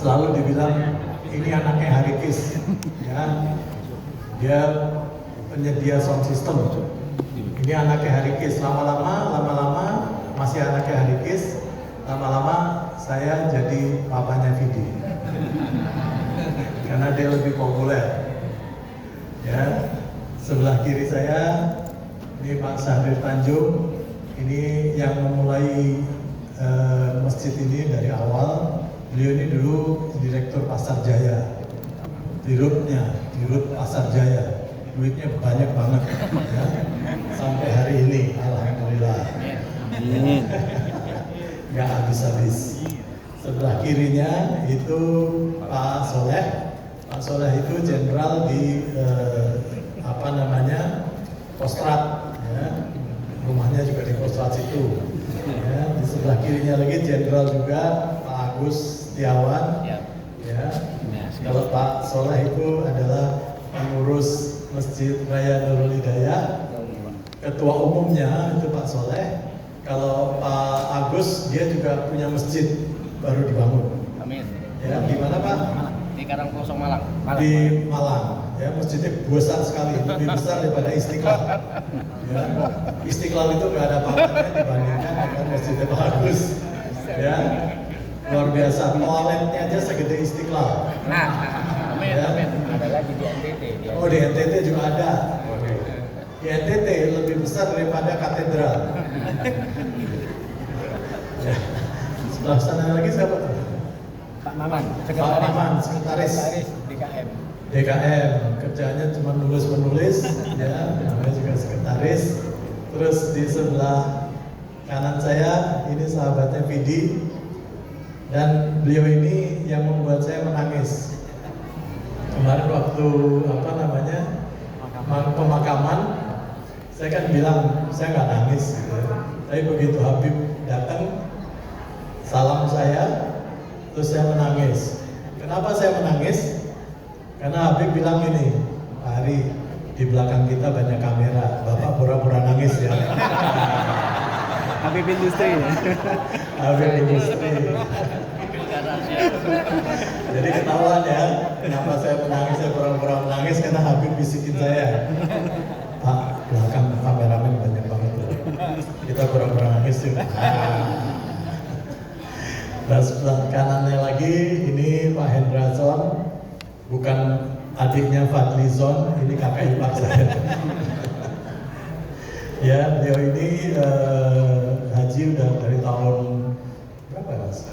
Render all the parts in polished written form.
selalu dibilang ini anaknya Harikis, ya. Dia penyedia sound system. Ini anaknya Harikis. Lama-lama masih anaknya Harikis. Lama-lama saya jadi papanya Vidi. Karena dia lebih populer. Ya, sebelah kiri saya ini Pak Syahrir Tanjung. Ini yang memulai masjid ini dari awal. Beliau ini dulu direktur Pasar Jaya, dirut Pasar Jaya, duitnya banyak banget, ya. Sampai hari ini, alhamdulillah, nggak habis-habis. Sebelah kirinya itu Pak Soleh. Pak Soleh itu jenderal di Kostrad, ya. Rumahnya juga di Kostrad situ. Ya, di sebelah kirinya lagi jenderal juga Pak Agus Setiawan, ya. Kalau Pak Soleh itu adalah pengurus Masjid Raya Nurul Hidayah, ketua umumnya itu Pak Soleh. Kalau Pak Agus dia juga punya masjid baru dibangun. Amin. Ya, di mana Pak? Di Karangkosong Malang. Di Malang. Ya, masjidnya besar sekali, lebih besar daripada Istiqlal. Ya, Istiqlal itu nggak ada apa-apanya dibandingkan dengan masjidnya Pak Agus. Ya, luar biasa. Toiletnya aja segede Istiqlal. Amin. Ya. Amin. Ada lagi di NTT. Oh, di NTT juga ada. Di NTT lebih besar daripada katedral. Ya. Sebelah sana lagi siapa tuh? Pak Maman. Pak Maman, sekretaris DKM. DKM, kerjanya cuma nulis-menulis, ya, namanya juga sekretaris. Terus di sebelah kanan saya ini sahabatnya Vidi, dan beliau ini yang membuat saya menangis. Kemarin waktu pemakaman, saya kan bilang saya nggak nangis, gitu. Tapi begitu Habib datang, salam saya, terus saya menangis. Kenapa saya menangis? Karena Habib bilang gini, Pak Hari, di belakang kita banyak kamera, Bapak pura-pura nangis ya. Habib Industri. Habib Industri. Jadi ketahuan ya, kenapa saya menangis, saya pura-pura menangis, karena Habib bisikin saya, Pak, belakang kameramen banyak banget loh. Kita pura-pura nangis juga. Dan sebelah kanannya lagi, ini Pak Hendrazon. Bukan adiknya Fadlizon, ini kakak ipar saya. Ya, beliau ini haji udah dari tahun berapa Mas?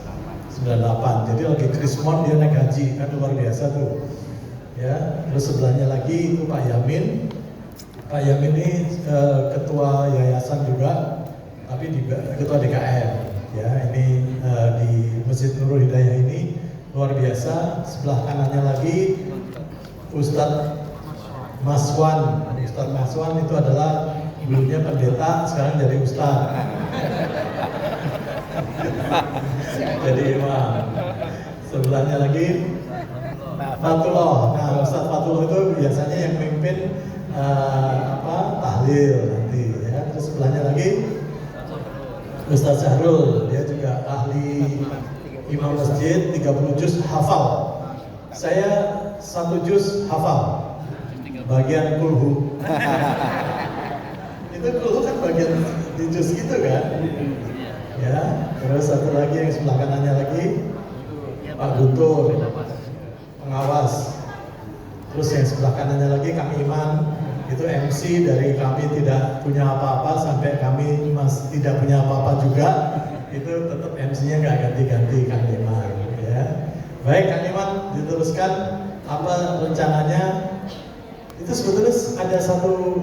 98. Jadi lagi Krismon dia naik haji, kan luar biasa tuh. Ya, terus sebelahnya lagi itu Pak Yamin. Pak Yamin ini ketua yayasan juga, tapi juga ketua DKM. Ya, ini di Masjid Nurul Hidayah ini luar biasa. Sebelah kanannya lagi Ustadz Maswan. Ustadz Maswan itu adalah dulunya pendeta, sekarang jadi ustadz. Jadi imam. Sebelahnya lagi Fatullah. Nah, Ustadz Fatullah itu biasanya yang memimpin tahlil nanti, ya. Terus sebelahnya lagi Ustadz Syahrul, dia juga ahli imam masjid, 30 juz hafal. Saya 1 juz hafal. Bagian kulhu. Itu kulhu kan bagian di juz gitu kan? Ya, terus satu lagi yang sebelah kanannya lagi Pak Guntur, pengawas. Terus yang sebelah kanannya lagi Kang Iman, itu MC dari kami tidak punya apa-apa sampai kami tidak punya apa-apa juga. Itu tetap MC-nya nggak ganti-ganti Kang Iman, ya. Baik Kang Iman, diteruskan apa rencananya? Itu sebetulnya ada satu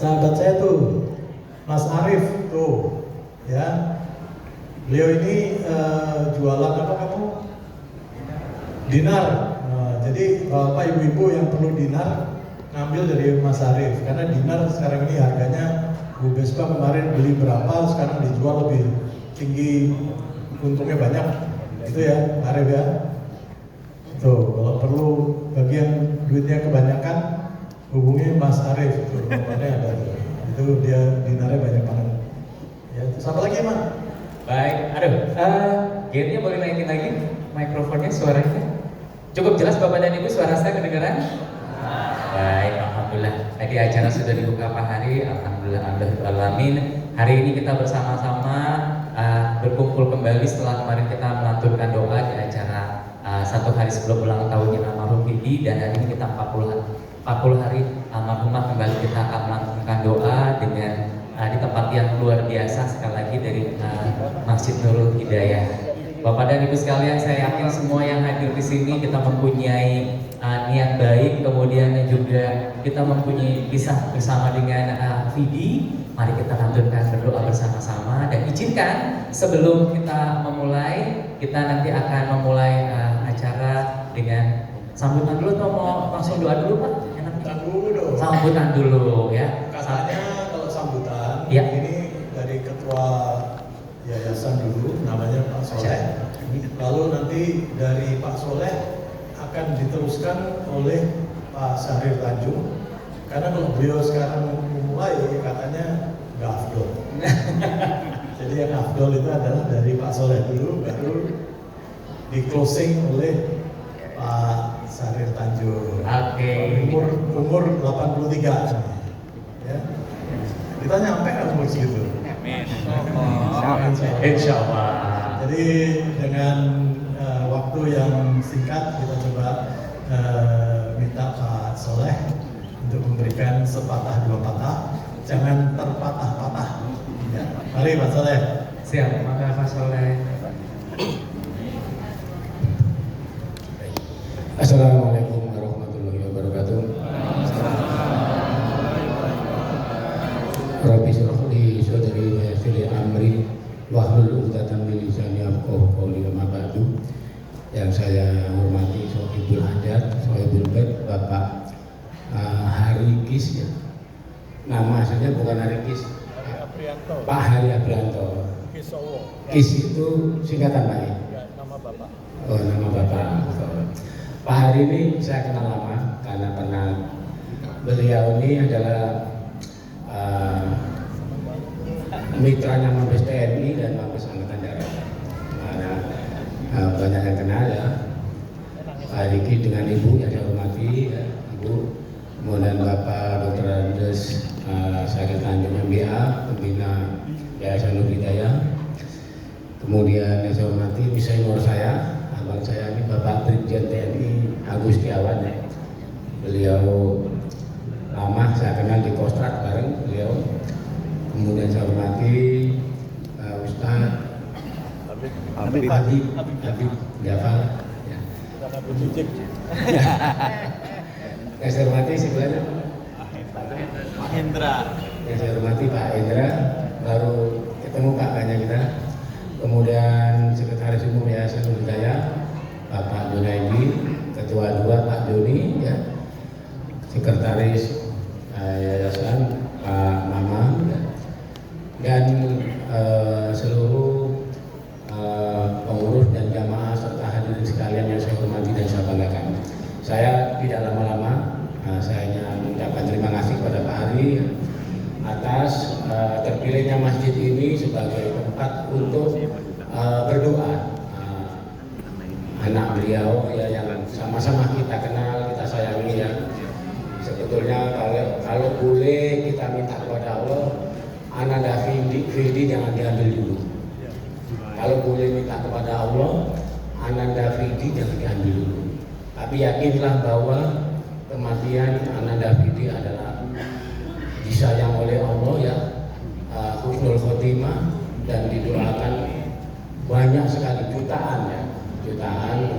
sahabat saya tuh, Mas Arif tuh, ya. Beliau ini jualan apa kamu? Dinar. Nah, jadi bapak ibu-ibu yang perlu dinar ngambil dari Mas Arif, karena dinar sekarang ini harganya Bu Bespa kemarin beli berapa, sekarang dijual lebih tinggi, untungnya banyak. Itu ya, Arif ya. Tuh, kalau perlu bagian duitnya kebanyakan, hubungi Mas Arif. Tuh, nomornya ada tuh. Itu dia dinarnya banyak banget. Ya, terus apa lagi, Mas? Baik, aduh, gearnya boleh naikin lagi? mikrofonnya, suaranya cukup jelas Bapak dan Ibu, suara saya kedengaran? Baik, alhamdulillah. Tadi acara sudah dibuka Pak Hari, alhamdulillah. Hari ini kita bersama-sama berkumpul kembali setelah kemarin kita melantunkan doa di acara satu hari sebelum ulang tahunnya almarhum Bibi, dan hari ini kita 40 hari almarhumah kembali kita akan melantunkan doa dengan di tempat yang luar biasa sekali lagi dari Masjid Nurul Hidayah. Bapak dan Ibu sekalian, saya yakin semua yang hadir di sini kita mempunyai niat baik, kemudian juga kita mempunyai kisah bersama dengan Vidi. Mari kita lanjutkan berdoa bersama-sama, dan izinkan sebelum kita memulai, kita nanti akan memulai acara dengan sambutan dulu, atau mau langsung doa dulu Pak? Sambutan dulu dong. Sambutan dulu ya. Katanya kalau sambutan, ya. Ini dari ketua yayasan dulu, namanya Pak Soleh. Lalu nanti dari Pak Soleh akan diteruskan oleh Pak Syahrir Tanjung. Karena kalau beliau sekarang memulai, katanya nggak afdol. Jadi yang afdol itu adalah dari Pak Soleh dulu, baru di closing oleh Pak Syahrir Tanjung. Oke. Umur 83. Ya. Kita nyampe kan umur segitu. Insya Allah. Jadi dengan waktu yang singkat kita coba minta Pak Soleh untuk memberikan sepatah dua patah, jangan terpatah-patah. Ya. Mari Pak Soleh. Siap, maka Pak Soleh. Assalamualaikum warahmatullahi wabarakatuh. Rabbi shrah li sadri wa yassir li amri wahlul 'uqdatam min lisani yafqahu qawli. Amma ba'du. Yang saya hormati Sohibul Hajat, Sohibul Bait, Bapak Hari Kis ya. Nama aslinya bukan Hari Kis, Pak Hari Abrianto. Kis itu singkatan Pak ya? Nama Bapak. Oh, nama Bapak. Pak Hari ini saya kenal lama karena pernah beliau ini adalah mitranya Mabes TNI dan Mabes Angkatan Darat. Karena banyak yang kenal ya. Pak Riki dengan Ibu yang saya hormati ya, Ibu, kemudian Bapak Dr. Andes Syahrir Tanjung MBA, pembina Yayasan Nurul Hidayah. Kemudian yang saya hormati bisa senior saya, abang saya ini Bapak Brigjen TNI Agustiawan ya. Beliau lama saya kenal di Kostrad bareng beliau. Kemudian saya hormati Ustaz Habib Jafar ya. Yang saya hormati sebelahnya Pak Hendra. Yang saya hormati Pak Hendra, baru ketemu kakaknya kita. Kemudian Sekretaris Umum Yayasan Nurul Hidayah Bapak Junaidi, Ketua 2 Pak Joni ya. Sekretaris Yayasan Pak Mamang ya. Dan seluruh pengurus dan jamaah serta hadirin sekalian yang saya hormati dan saya banggakan. Saya tidak lama-lama, saya hanya mengucapkan terima kasih kepada Pak Hari atas terpilihnya masjid ini sebagai tempat untuk berdoa. Anak beliau ya yang sama-sama kita kenal, kita sayangi ya. Sebetulnya kalau boleh kita minta kepada Allah, Ananda Vidi jangan diambil dulu. Kalau boleh minta kepada Allah, Ananda Vidi jangan diambil dulu. Tapi yakinlah bahwa kematian Ananda Vidi adalah disayang oleh Allah ya, husnul khotimah, dan didoakan banyak sekali jutaan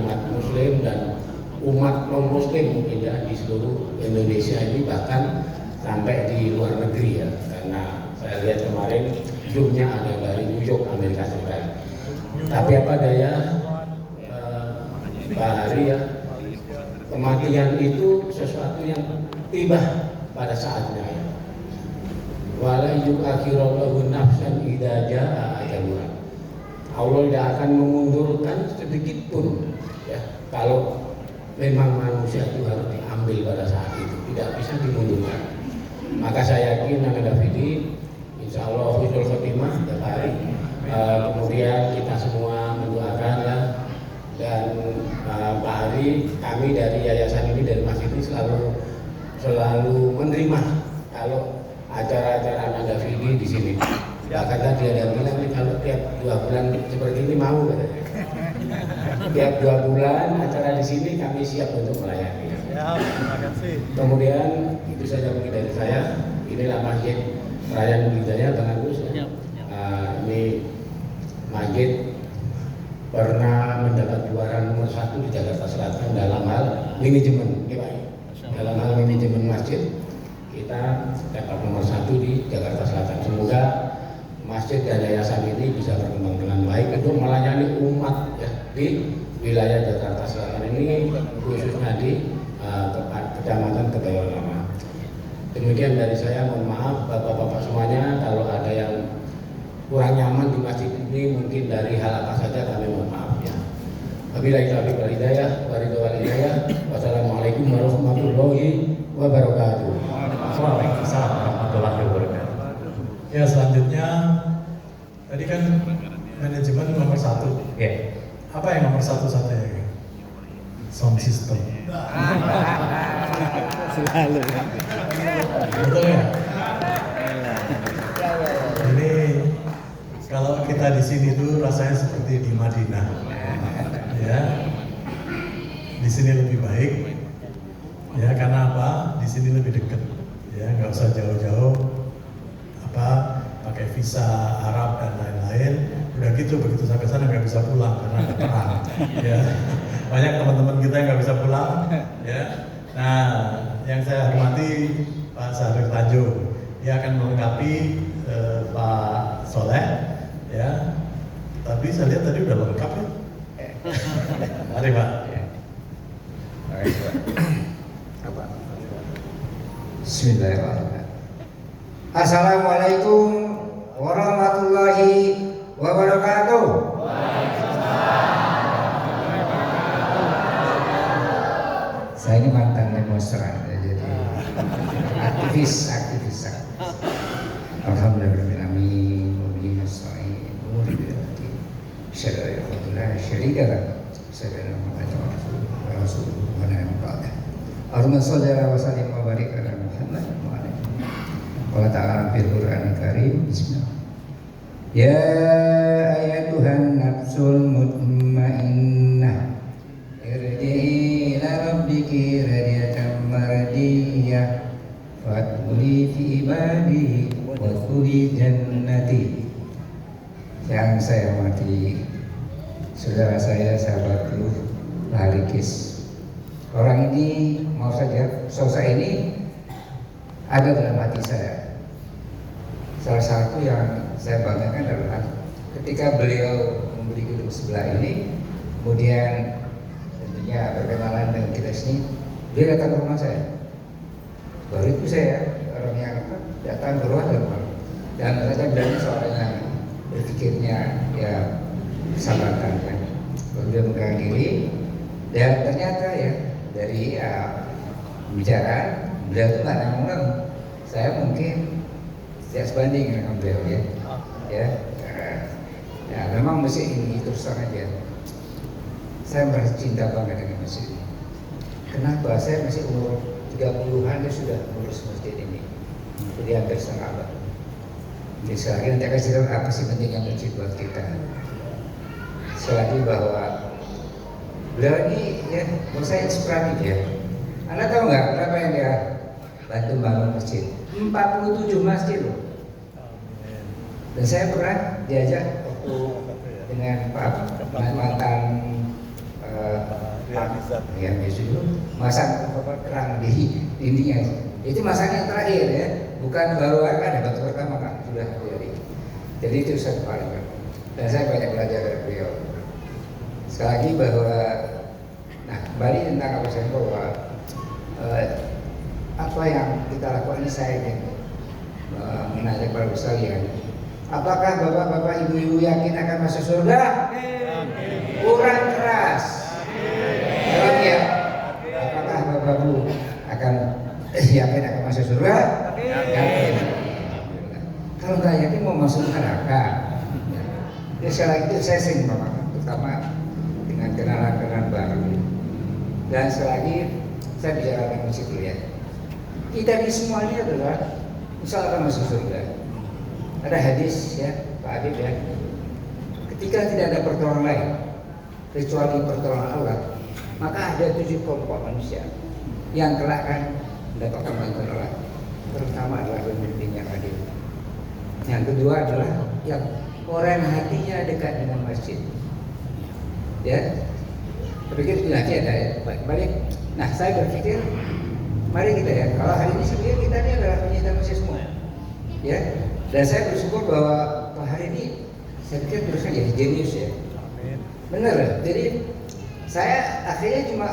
umat muslim dan umat non muslim mungkin ya di seluruh Indonesia ini, bahkan sampai di luar negeri ya, karena saya lihat kemarin jumnya ada dari New York, Amerika Serikat. Tapi apa daya Pak Hari ya, kematian itu sesuatu yang tiba pada saatnya ya. Wala yu'akhirallahu nafsan idza jaa ajaluha. Allah tidak akan mengundurkan sedikit pun ya, kalau memang manusia itu harus diambil pada saat itu, tidak bisa dimundurkan. Maka saya yakin Ananda Vidi insya Allah husnul khotimah ya Pak Hari. Kemudian kita semua mendoakan ya, dan Hari kami dari yayasan ini, dari masjid ini selalu menerima kalau acara-acara Nada Fidi di sini. Bahkan tadi ada yang bilang nih, kalau tiap 2 bulan seperti ini mau katanya. Tiap 2 bulan acara di sini kami siap untuk melayani. Ya, terima kasih. Kemudian itu saja mungkin dari saya. Inilah Masjid Raya Nur Hidayah Bang Agus. Ini masjid pernah mendapat juara nomor 1 di Jakarta Selatan dalam hal manajemen, dalam hal manajemen masjid kita dapat nomor 1 di Jakarta Selatan. Semoga masjid dan yayasan ini bisa berkembang dengan baik untuk melayani umat ya, di wilayah Jakarta Selatan ini, khususnya di Kecamatan Kebayoran Lama. Demikian dari saya, mohon maaf bapak-bapak semuanya kalau ada yang kurang nyaman di masjid ini, mungkin dari hal apa saja kami mohon maaf ya. Wabillahi taufiq wal hidayah, wassalamualaikum warahmatullahi wabarakatuh. Waalaikumsalam warahmatullahi wabarakatuh. Ya, selanjutnya tadi kan manajemen nomor 1. Ya. Apa yang nomor 1 saja? Sound system. Selalu. Betul ya? Ini kalau kita di sini tuh rasanya seperti di Madinah. Ya. Di sini lebih baik. Ya, karena apa? Di sini lebih dekat. Ya, nggak usah jauh-jauh. Pakai visa Arab dan lain-lain. Udah gitu, begitu sampai sana nggak bisa pulang karena ada perang. Ya. Banyak teman-teman kita yang nggak bisa pulang. Ya. Nah, yang saya hormati Pak Syahril Tanjung, dia akan melengkapi Pak Soleh, ya. Tapi saya lihat tadi udah lengkap ya. Mari Pak. Bismillahirrahmanirrahim. Assalamualaikum warahmatullahi wabarakatuh. Saya ini mantan demonstran, ya, jadi aktivis. Alhamdulillah, amin. Allahumma sholli wa sallim wa barik ala Muhammad wa ala wa ta'ala fil Qur'anil Karim. Bismillah. Ya ayatuhan nafsul mutmainnah, irji'i ila rabbiki radiyatan mardiyah, fadkhuli fi ibadi wadkhuli jannati. Yang saya hormati saudara saya, sahabatku Halikis. Orang ini, maaf saja, sosok ini ada dalam hati saya. Salah satu yang saya banggakan adalah ketika beliau membeli gedung sebelah ini, kemudian tentunya berkenalan dengan kita sini, dia datang ke rumah saya. Baru itu saya orang yang datang ke rumah dan saya berani soalnya berpikirnya ya persahabatan kan. Lalu dia megang diri dan ternyata ya dari bicara beliau itu nggak nanggung. Saya mungkin tidak sebanding dengan beliau ya. Memang masjid ini terus terang aja. Saya merasa cinta banget dengan masjid ini. Kenapa? Saya masih umur 30-an dia sudah mengurus masjid ini. Jadi hampir setengah abad. Jadi sekali lagi nanti akan cerita apa sih pentingnya masjid buat kita. Sekali lagi bahwa beliau ini ya menurut saya inspiratif ya. Anda tahu nggak berapa yang dia bantu bangun masjid? 47 masjid loh. Dan saya pernah diajak waktu dengan Pak mantan yang itu masang kerang di dindingnya. Itu masang yang terakhir ya, bukan baru ada batu pertama kan sudah jadi itu saya paling. Dan saya banyak belajar dari beliau. Sekali lagi bahwa, nah kembali tentang apa saya bahwa apa yang kita lakukan ini saya ingin mengajak para sekalian. Apakah bapak-bapak, ibu-ibu yakin akan masuk surga? Kurang keras. Jawab ya. Apakah bapak-ibu akan yakin akan masuk surga? Yakin. Kalau nggak yakin mau masuk neraka. Ya sekali lagi itu saya sering bapak, terutama dengan kenalan-kenalan baru. Dan sekali lagi saya bicara tentang masjid dulu ya. Kita ini semua ini adalah insya Allah akan masuk surga. Ada hadis ya Pak Habib ya. Ketika tidak ada pertolongan lain kecuali pertolongan Allah, maka ada 7 kelompok manusia yang kelak akan mendapatkan bantuan Allah. Pertama adalah pemimpin yang adil. Yang kedua adalah yang orang hatinya dekat dengan masjid. Ya, berpikir nanti ada ya, balik. Nah, saya berpikir, mari kita ya. Kalau hari ini sebenarnya kita ini adalah pencinta masjid semua. Ya, dan saya bersyukur bahwa hari ini saya pikir terusnya jadi jenius ya. Benar. Jadi saya akhirnya cuma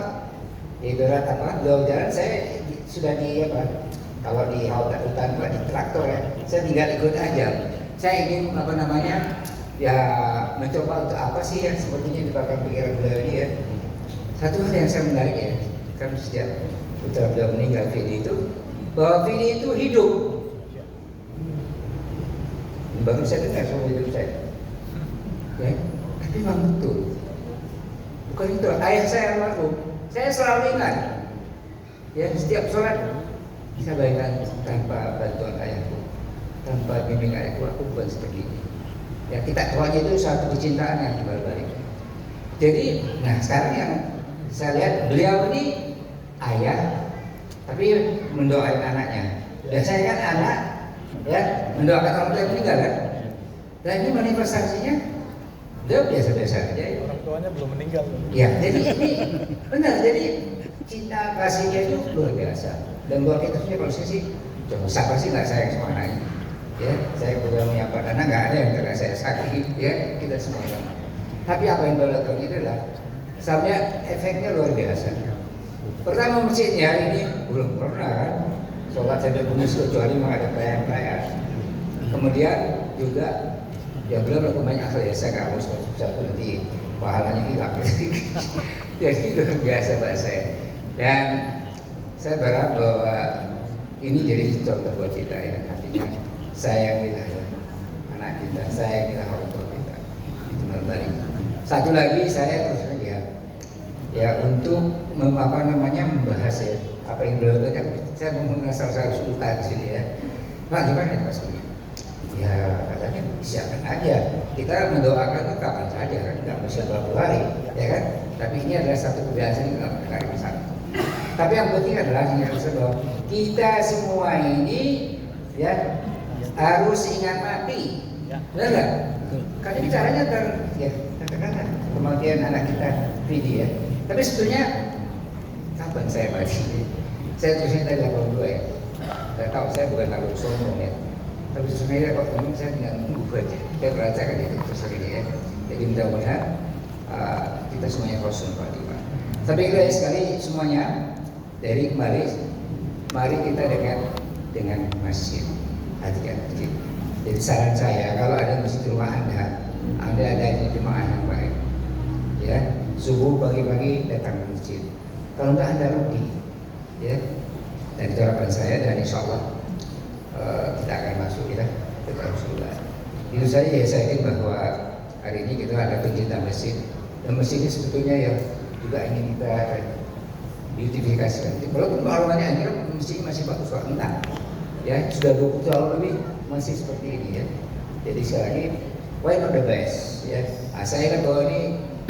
ibarat apa? Jauh jalan saya sudah di apa? Kalau di hutan di traktor ya, saya tinggal ikut aja. Saya ingin apa namanya ya mencoba untuk apa sih yang sepertinya di belakang pikiran beliau ini ya. Satu hal yang saya menarik ya, kan sejak putra beliau meninggal Vidi itu, bahwa Vidi itu hidup. Baru saya dengar sama hidup saya. Ya, tapi memang betul. Bukan itu, ayah saya almarhum. Saya selalu ingat. Ya, setiap sholat saya bayangkan tanpa bantuan ayahku, tanpa bimbing ayahku, aku bukan seperti ini. Ya, kita tuanya itu satu kecintaan yang balik. Jadi, nah sekarang yang saya lihat beliau ini ayah, tapi mendoakan anaknya. Dan saya kan anak, ya mendoakan orang tua yang meninggal kan. Dan ini manifestasinya dia biasa-biasa aja. Orang tuanya belum meninggal. Ya, jadi ini benar. Jadi cinta kasihnya itu luar biasa. Dan buat kita punya kalau saya sih, siapa sih nggak sayang sama anaknya? Ya, saya sudah menyiapkan anak, nggak ada yang tidak saya sakit. Ya, kita semua sama. Tapi apa yang beliau lakukan itu adalah, sebenarnya efeknya luar biasa. Pertama masjidnya hari ini belum pernah kan sholat sampai bunyi kecuali memang ada perayaan. Kemudian juga ya beliau melakukan banyak hal ya, saya nggak harus satu nanti pahalanya hilang. Jadi luar biasa buat saya. Dan saya berharap bahwa ini jadi contoh buat kita ya, artinya sayangilah ya anak kita, sayangilah orang tua kita. Itu berbalik. Satu lagi saya terus ya untuk membahas ya apa yang beliau katakan. Saya menggunakan salah satu di sini ya. Pak gimana Pak Suri? Ya katanya siapkan aja. Kita mendoakan itu kapan saja kan, nggak mesti berapa hari, ya kan? Tapi ini adalah satu kebiasaan yang nggak pernah masalah. Tapi yang penting adalah bahwa kita semua ini ya harus ingat mati, benar nggak? Karena bicaranya tentang ya katakanlah kematian anak kita Vidi ya. Tapi sebetulnya kapan saya mati? Saya tulisnya tadi 82 ya. Saya tahu saya bukan terlalu sombong ya. Tapi sebenarnya kok ini saya tinggal nunggu aja. Saya merasakan itu terus ini ya. Jadi mudah-mudahan kita semuanya kosong Pak. Tapi itu ya sekali semuanya dari kembali. Mari kita dengan masjid, hati-hati masjid. Jadi saran saya kalau ada masjid rumah Anda ada di jemaah yang baik. Ya, subuh pagi-pagi datang ke masjid. Kalau enggak Anda rugi. Ya. Dan itu harapan saya dan insya Allah kita akan masuk kita ke Rasulullah. Itu saja ya saya yakin bahwa hari ini kita ada pencinta masjid dan masjid ini sebetulnya yang juga ingin kita beautifikasikan. Walaupun pengalamannya akhirnya masjid masih bagus kok enggak. Ya sudah 20 tahun lebih masih seperti ini ya. Jadi sekali lagi why not the best ya. Nah, saya ingat bahwa ini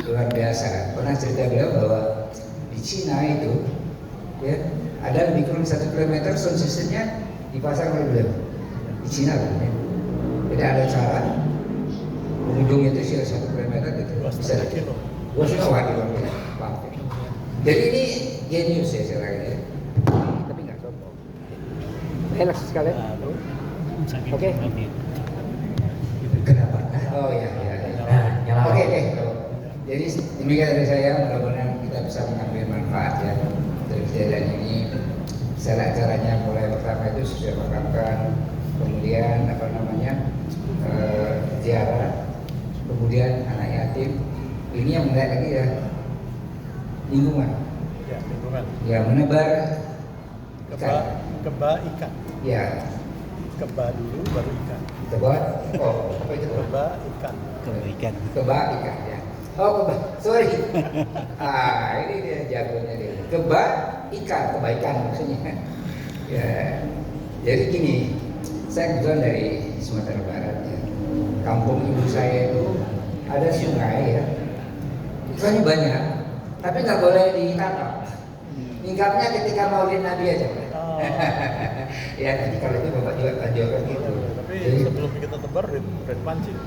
luar biasa. Pernah cerita beliau bahwa di Cina itu ya ada lebih kurang 1 kilometer sound systemnya dipasang oleh beliau di Cina kan ya. Jadi ada cara pengunjung itu sih 1 kilometer gitu bisa kilo. 2 kilo. Jadi ini genius ya saya lagi ya. Tapi nggak sombong. Enak sekali. Oke. Kenapa? Oh iya. Oke. Jadi demikian dari saya, mudah-mudahan kita bisa mengambil manfaat ya dari kejadian ini. Saya acaranya mulai pertama itu sudah makamkan, kemudian ziarah, kemudian anak yatim. Ini yang menarik lagi ya lingkungan. Ya, lingkungan. Ya menebar Keba ikan. Ya. Keba dulu baru ikan. Keba. Oh, apa itu? Keba ikan. Keba ikan ya. Oh, sorry. Ini dia jagonya dia. Kebaikan maksudnya. Ya, jadi gini, saya kebetulan dari Sumatera Barat ya. Kampung ibu saya itu ada sungai ya. Ikannya banyak, tapi nggak boleh ditangkap. Ningkapnya ketika maulid Nabi aja. Oh. Ya, nanti kalau itu Bapak juga ajarkan gitu. Tapi Jadi, sebelum kita tebar, udah dipancing.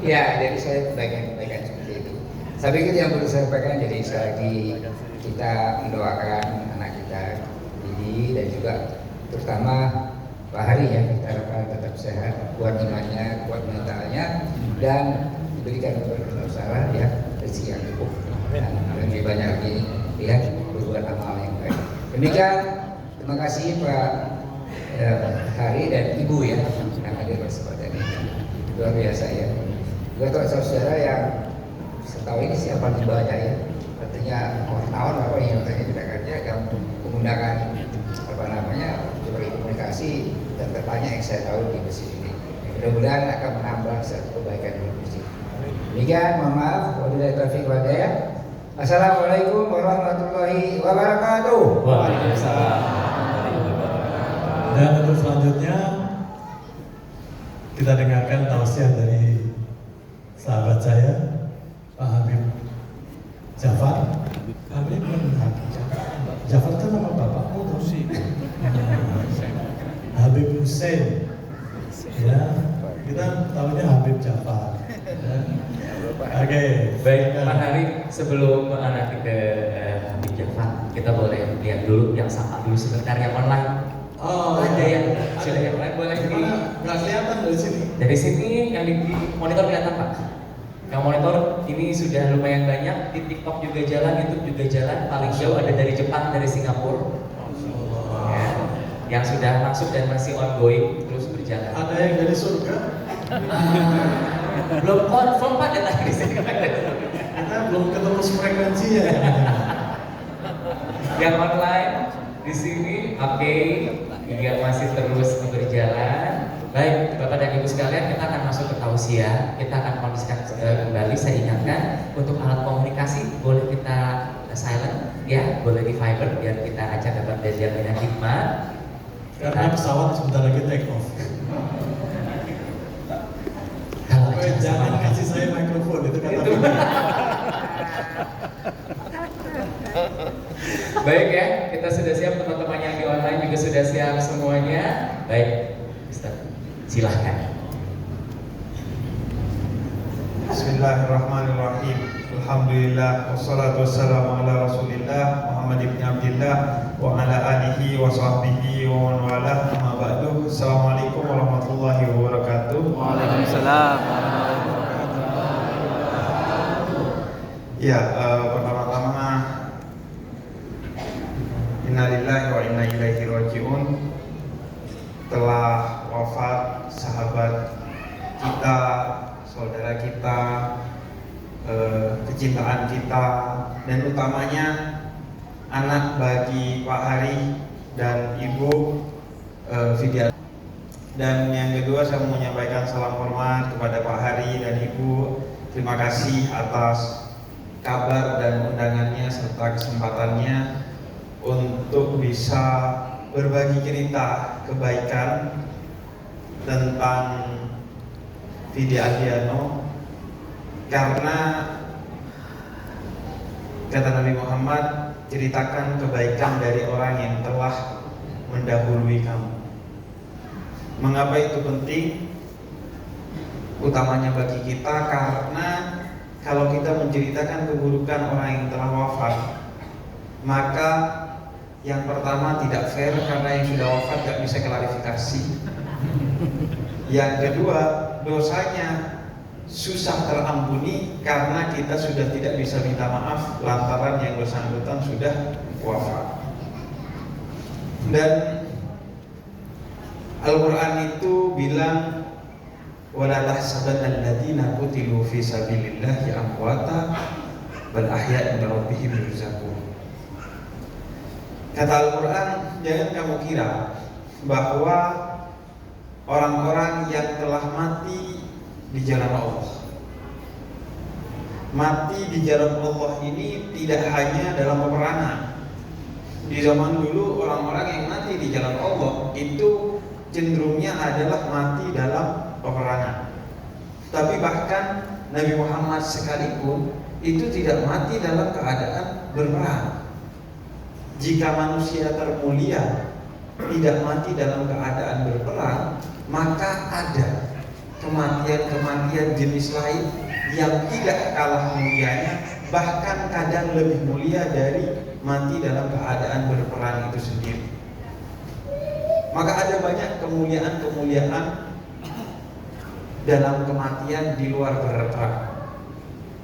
ya, jadi saya bagian seperti itu. Tapi itu yang perlu saya sampaikan. Jadi sekali lagi kita mendoakan anak kita ini dan juga terutama Pak Hari ya, kita harapkan tetap sehat, kuat imannya, kuat mentalnya, dan diberikan kepada usaha ya rezeki yang cukup dan lebih banyak lagi ya berbuat amal yang baik. Demikian, terima kasih Pak Hari dan Ibu ya yang hadir kesempatan ini. Luar biasa ya. Juga saudara yang setahu ini siapa di bawahnya ya. Artinya wartawan apa yang katanya kita kerja yang menggunakan apa namanya sebagai komunikasi dan tertanya yang saya tahu di masjid ini. Mudah-mudahan akan menambah satu kebaikan di masjid. Demikian, mohon maaf. Wabillahi taufiq wal hidayah. Assalamualaikum warahmatullahi wabarakatuh. Waalaikumsalam. Dan untuk selanjutnya kita dengarkan tausiah dari sahabat saya Pak Habib Jafar. Habib Jafar itu nama bapakmu tuh sih. Habib Hussein. Ya, kita tahunya Habib Jafar. Ya. Oke, Baik, Pak Hari, sebelum nanti ke Habib Jafar, kita boleh lihat dulu yang sama dulu sebentar yang online. Oh, Ada yang sudah yang online boleh di nggak kelihatan dari sini. dari sini yang di monitor kelihatan Pak. Yang monitor ini sudah lumayan banyak, di TikTok juga jalan, YouTube juga jalan. Paling jauh ada dari Jepang, dari Singapura. Ya, yang sudah masuk dan masih ongoing terus berjalan. Ada yang dari surga. Belum confirm Pak data di sini. Kita belum ketemu frekuensinya. Yang online di sini, oke, juga masih terus berjalan. Baik, Bapak dan Ibu sekalian, kita akan masuk ke tausiah. Kita akan kondisikan kembali. Saya ingatkan untuk alat komunikasi boleh kita silent, ya, boleh di Viber biar kita ajak dapat belajar dengan hikmat. Karena pesawat sebentar lagi take off. Kalau Oke, acara jangan sama- kasih saya mikrofon itu kata Itu. Baik ya, kita sudah siap, teman-teman yang di online juga sudah siap semuanya. Baik, Ustaz, silahkan. Bismillahirrahmanirrahim. Alhamdulillah wassalatu wassalamu ala Rasulillah Muhammad ibn Abdillah wa ala alihi wa sahbihi wa man walah. Amma ba'du. Assalamualaikum warahmatullahi wabarakatuh. Waalaikumsalam. Ya, pertama-tama innalillahi wa inna ilaihi raji'un. Telah wafat sahabat kita, saudara kita, kecintaan kita, dan utamanya anak bagi Pak Hari dan Ibu Vidya. Dan yang kedua, saya mau menyampaikan salam hormat kepada Pak Hari dan Ibu. Terima kasih atas kabar dan undangannya serta kesempatannya untuk bisa berbagi cerita kebaikan tentang Vidya Adiano, karena kata Nabi Muhammad, ceritakan kebaikan dari orang yang telah mendahului kamu. Mengapa itu penting? Utamanya bagi kita, karena kalau kita menceritakan keburukan orang yang telah wafat, maka yang pertama tidak fair karena yang sudah wafat gak bisa klarifikasi. Yang kedua, dosanya susah terampuni karena kita sudah tidak bisa minta maaf lantaran yang bersangkutan sudah wafat. Dan Al-Quran itu bilang, wala tahsabanna alladziina qutilu fi sabilillahi amwata bal ahya'un 'inda rabbihim yurzaqun. Kata Al-Quran, jangan kamu kira bahwa orang-orang yang telah mati di jalan Allah mati di jalan Allah ini tidak hanya dalam peperangan. Di zaman dulu orang-orang yang mati di jalan Allah itu cenderungnya adalah mati dalam peperangan. Tapi bahkan Nabi Muhammad sekalipun itu tidak mati dalam keadaan berperang. Jika manusia termulia tidak mati dalam keadaan berperang, maka ada kematian-kematian jenis lain yang tidak kalah mulianya, bahkan kadang lebih mulia dari mati dalam keadaan berperang itu sendiri. Maka ada banyak kemuliaan-kemuliaan dalam kematian di luar berperang.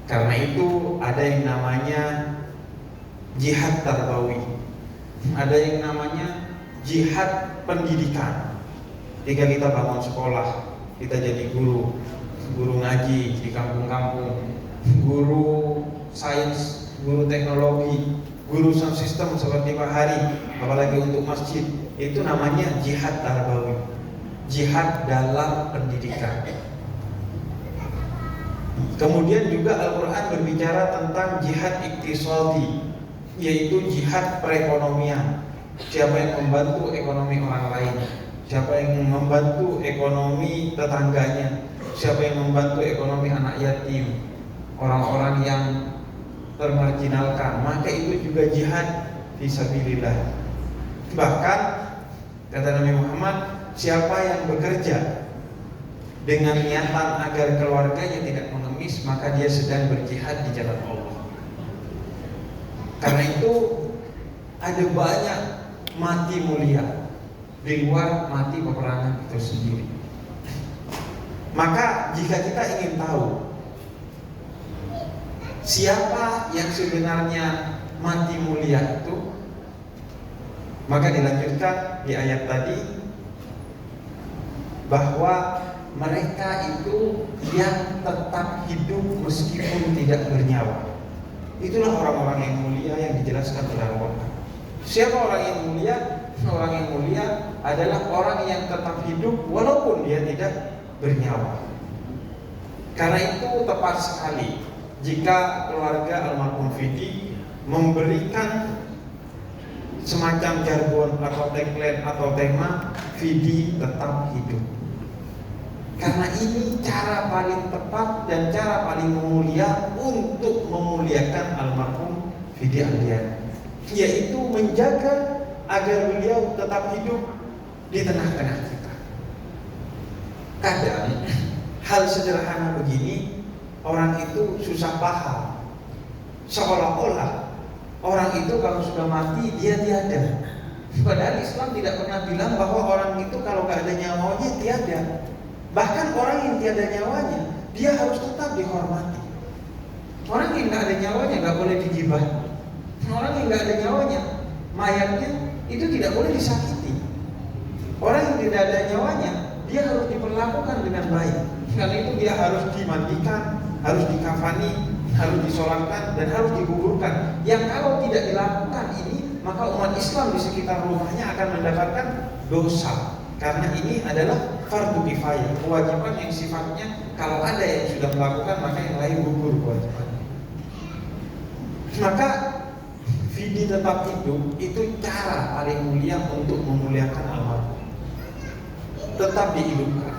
Karena itu ada yang namanya jihad tarbawi, ada yang namanya jihad pendidikan. Ketika kita bangun sekolah, kita jadi guru ngaji di kampung-kampung, guru sains, guru teknologi, guru sound system seperti Pak Hari, apalagi untuk masjid, itu namanya jihad tarbawi, jihad dalam pendidikan. Kemudian juga Al-Quran berbicara tentang jihad iktisadi, yaitu jihad perekonomian. Siapa yang membantu ekonomi orang lain, siapa yang membantu ekonomi tetangganya, siapa yang membantu ekonomi anak yatim, orang-orang yang termarginalkan, maka itu juga jihad fisabilillah. Bahkan kata Nabi Muhammad, siapa yang bekerja dengan niatan agar keluarganya tidak mengemis, maka dia sedang berjihad di jalan Allah. Karena itu ada banyak mati mulia di luar mati peperangan itu sendiri. Maka jika kita ingin tahu siapa yang sebenarnya mati mulia itu, maka dilanjutkan di ayat tadi bahwa mereka itu yang tetap hidup meskipun tidak bernyawa. Itulah orang-orang yang mulia yang dijelaskan oleh Al-Quran. Siapa orang yang mulia? Orang yang mulia adalah orang yang tetap hidup walaupun dia tidak bernyawa. Karena itu tepat sekali jika keluarga almarhum Fidi memberikan semacam jargon atau tagline atau tema Fidi tetap hidup. Karena ini cara paling tepat dan cara paling mulia untuk memuliakan almarhum Fidi Aldian, yaitu menjaga agar beliau tetap hidup di tengah-tengah kita. Kadang hal sederhana begini orang itu susah paham, seolah-olah orang itu kalau sudah mati dia tiada. Padahal Islam tidak pernah bilang bahwa orang itu kalau nggak ada nyawanya tiada. Bahkan orang yang tiada nyawanya dia harus tetap dihormati. Orang yang nggak ada nyawanya nggak boleh digibah. Orang yang nggak ada nyawanya, mayatnya itu tidak boleh disakiti. Orang yang tidak ada nyawanya dia harus diperlakukan dengan baik. Karena itu dia harus dimandikan, harus dikafani, harus disolatkan, dan harus dikuburkan. Yang kalau tidak dilakukan ini, maka umat Islam di sekitar rumahnya akan mendapatkan dosa. Karena ini adalah fardu kifayah, kewajiban yang sifatnya kalau ada yang sudah melakukan maka yang lain gugur kewajibannya. Maka Fidi tetap hidup itu cara paling mulia untuk memuliakan almarhum. Tetap dihidupkan.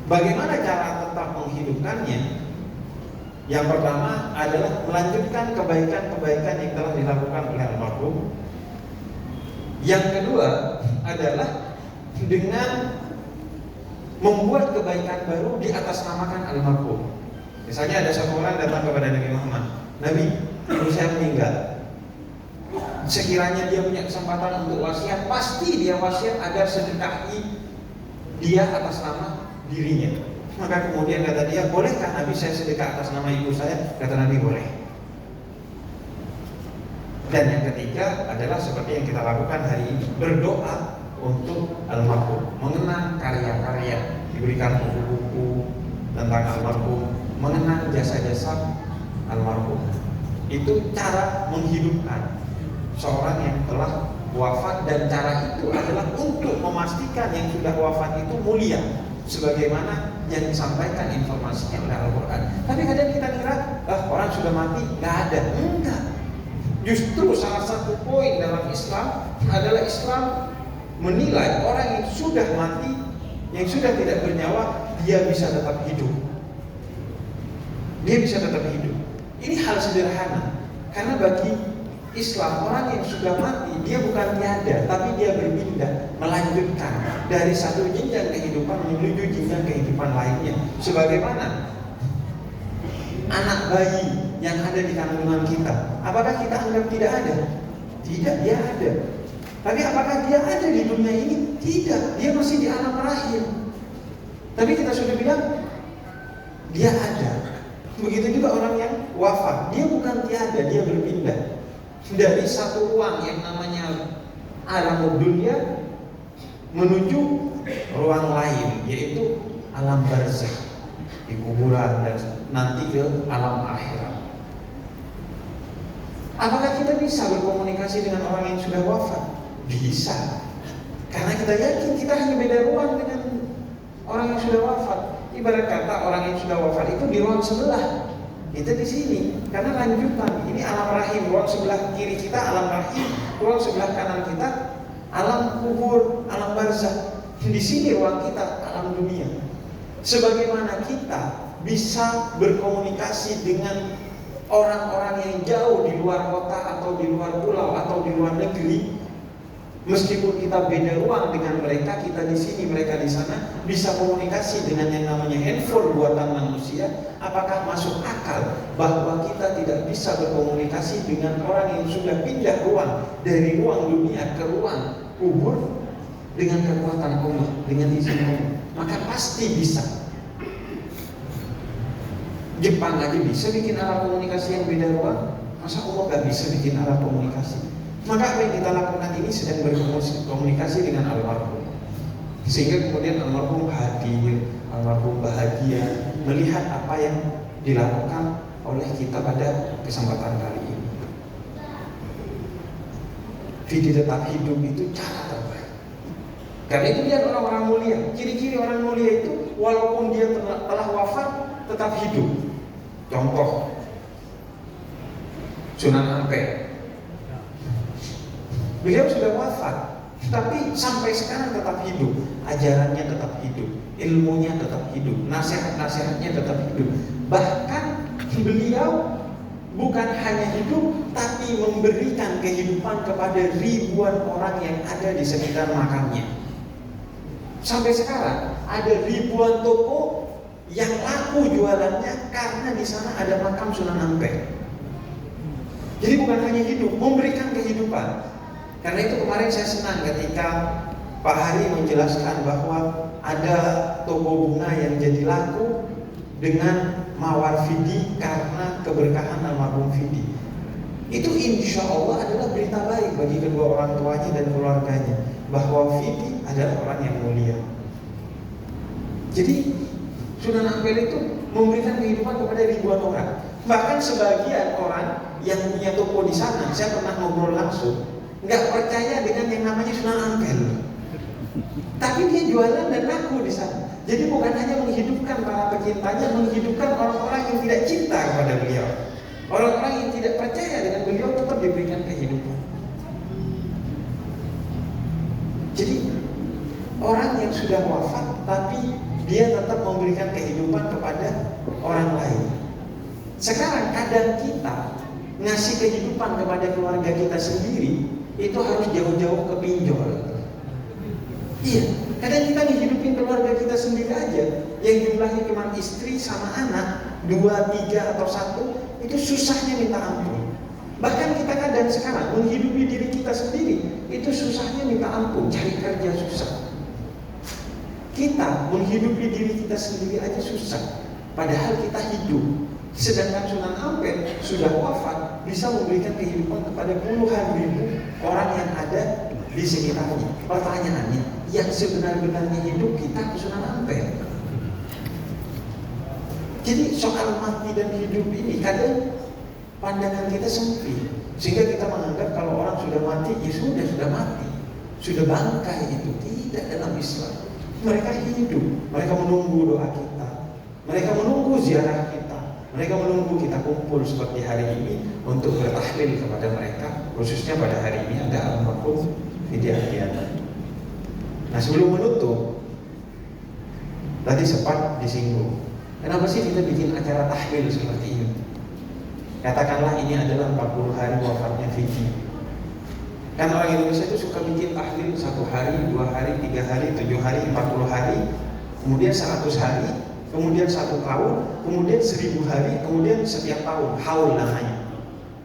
Bagaimana cara tetap menghidupkannya? Yang pertama adalah melanjutkan kebaikan-kebaikan yang telah dilakukan oleh almarhum. Yang kedua adalah dengan membuat kebaikan baru di atas namakan almarhum. Misalnya ada satu orang datang kepada Nabi Muhammad, Nabi, ibu saya meninggal. Sekiranya dia punya kesempatan untuk wasiat, pasti dia wasiat agar sedekahi dia atas nama dirinya. Maka kemudian kata dia, bolehkah Nabi saya sedekah atas nama ibu saya? Kata Nabi, boleh. Dan yang ketiga adalah seperti yang kita lakukan hari ini, berdoa untuk almarhum, mengenang karya-karya, diberikan buku-buku tentang almarhum, mengenang jasa-jasa almarhum. Itu cara menghidupkan seorang yang telah wafat, dan cara itu adalah untuk memastikan yang sudah wafat itu mulia sebagaimana yang disampaikan informasinya oleh Al-Quran. Tapi kadang kita kira, orang sudah mati, nggak ada. Enggak. Justru salah satu poin dalam Islam adalah Islam menilai orang yang sudah mati, yang sudah tidak bernyawa, dia bisa tetap hidup. Dia bisa tetap hidup. Ini hal sederhana. Karena bagi Islam, orang yang sudah mati, dia bukan tiada, tapi dia berpindah, melanjutkan dari satu jenjang kehidupan menuju jenjang kehidupan lainnya. Sebagaimana anak bayi yang ada di kandungan kita, apakah kita anggap tidak ada? Tidak, dia ada. Tapi apakah dia ada di dunia ini? Tidak, dia masih di alam rahim. Tapi kita sudah bilang dia ada. Begitu juga orang yang wafat, dia bukan tiada, dia berpindah dari satu ruang yang namanya alam dunia menuju ruang lain, yaitu alam barzakh, di kuburan dan nanti ke alam akhirat. Apakah kita bisa berkomunikasi dengan orang yang sudah wafat? Bisa. Karena kita yakin kita hanya beda ruang dengan orang yang sudah wafat. Ibarat kata orang yang sudah wafat itu di ruang sebelah, kita di sini. Karena lanjutan, ini alam rahim, ruang sebelah kiri kita alam rahim, ruang sebelah kanan kita alam kubur, alam barzakh. Di sini ruang kita alam dunia. Sebagaimana kita bisa berkomunikasi dengan orang-orang yang jauh di luar kota atau di luar pulau atau di luar negeri, meskipun kita beda ruang dengan mereka, kita di sini, mereka di sana, bisa komunikasi dengan yang namanya handphone buatan manusia. Apakah masuk akal bahwa kita tidak bisa berkomunikasi dengan orang yang sudah pindah ruang dari ruang dunia ke ruang kubur dengan kekuatan Allah, dengan izin Allah? Maka pasti bisa. Jepang aja bisa bikin alat komunikasi yang beda ruang, masa Allah gak bisa bikin alat komunikasi? Maka apa yang kita lakukan ini sedang berkomunikasi dengan almarhum, sehingga kemudian almarhum hadir, almarhum bahagia melihat apa yang dilakukan oleh kita pada kesempatan kali ini. Fidi tetap hidup itu cara terbaik. Karena itu lihat orang-orang mulia, ciri-ciri orang mulia itu walaupun dia telah wafat tetap hidup. Contoh Sunan Ampel, beliau sudah wafat, tapi sampai sekarang tetap hidup. Ajarannya tetap hidup, ilmunya tetap hidup, nasihat-nasihatnya tetap hidup. Bahkan beliau bukan hanya hidup, tapi memberikan kehidupan kepada ribuan orang yang ada di sekitar makamnya. Sampai sekarang ada ribuan toko yang laku jualannya karena di sana ada makam Sunan Ampel. Jadi bukan hanya hidup, memberikan kehidupan. Karena itu kemarin saya senang ketika Pak Hari menjelaskan bahwa ada toko bunga yang jadi laku dengan mawar Fidi karena keberkahan almarhum Fidi. Itu insya Allah adalah berita baik bagi kedua orang tuanya dan keluarganya, bahwa Fidi adalah orang yang mulia. Jadi Sunan Ampel itu memberikan kehidupan kepada ribuan orang. Bahkan sebagian orang yang punya toko di sana, saya pernah ngobrol langsung, nggak percaya dengan yang namanya Sunan Ampel. Tapi dia jualan dan laku di sana. Jadi bukan hanya menghidupkan para pecintanya, menghidupkan orang-orang yang tidak cinta kepada beliau. Orang-orang yang tidak percaya dengan beliau tetap diberikan kehidupan. Jadi orang yang sudah wafat tapi dia tetap memberikan kehidupan kepada orang lain. Sekarang kadang kita ngasih kehidupan kepada keluarga kita sendiri itu harus jauh-jauh ke pinjol. Iya, kadang kita ngehidupin keluarga kita sendiri aja, yang jumlahnya cuma istri sama anak, 2, 3 atau 1, itu susahnya minta ampun. Bahkan kita kadang sekarang menghidupi diri kita sendiri itu susahnya minta ampun, cari kerja susah. Kita menghidupi diri kita sendiri aja susah, padahal kita hidup. Sedangkan Sunan Ampel sudah wafat, bisa memberikan kehidupan kepada puluhan ribu orang yang ada di sekitarnya. Pertanyaannya, yang sebenar-benarnya hidup kita ke Sunan Ampel. Jadi soal mati dan hidup ini kadang pandangan kita sempit, sehingga kita menganggap kalau orang sudah mati, ya sudah mati, sudah bangkai. Itu tidak dalam Islam. Mereka hidup, mereka menunggu doa kita, mereka menunggu ziarah kita, Mereka menunggu kita kumpul seperti hari ini untuk bertahlil kepada mereka, khususnya pada hari ini ada almarhum Fidi Adiana. Nah, sebelum menutup, tadi sempat disinggung, kenapa sih kita bikin acara tahlil seperti ini? Katakanlah ini adalah 40 hari wafatnya Fidi. Kan orang Indonesia itu suka bikin tahlil 1 hari, 2 hari, 3 hari, 7 hari, 40 hari, kemudian 100 hari, kemudian 1 tahun, kemudian 1000 hari, kemudian setiap tahun, haul namanya.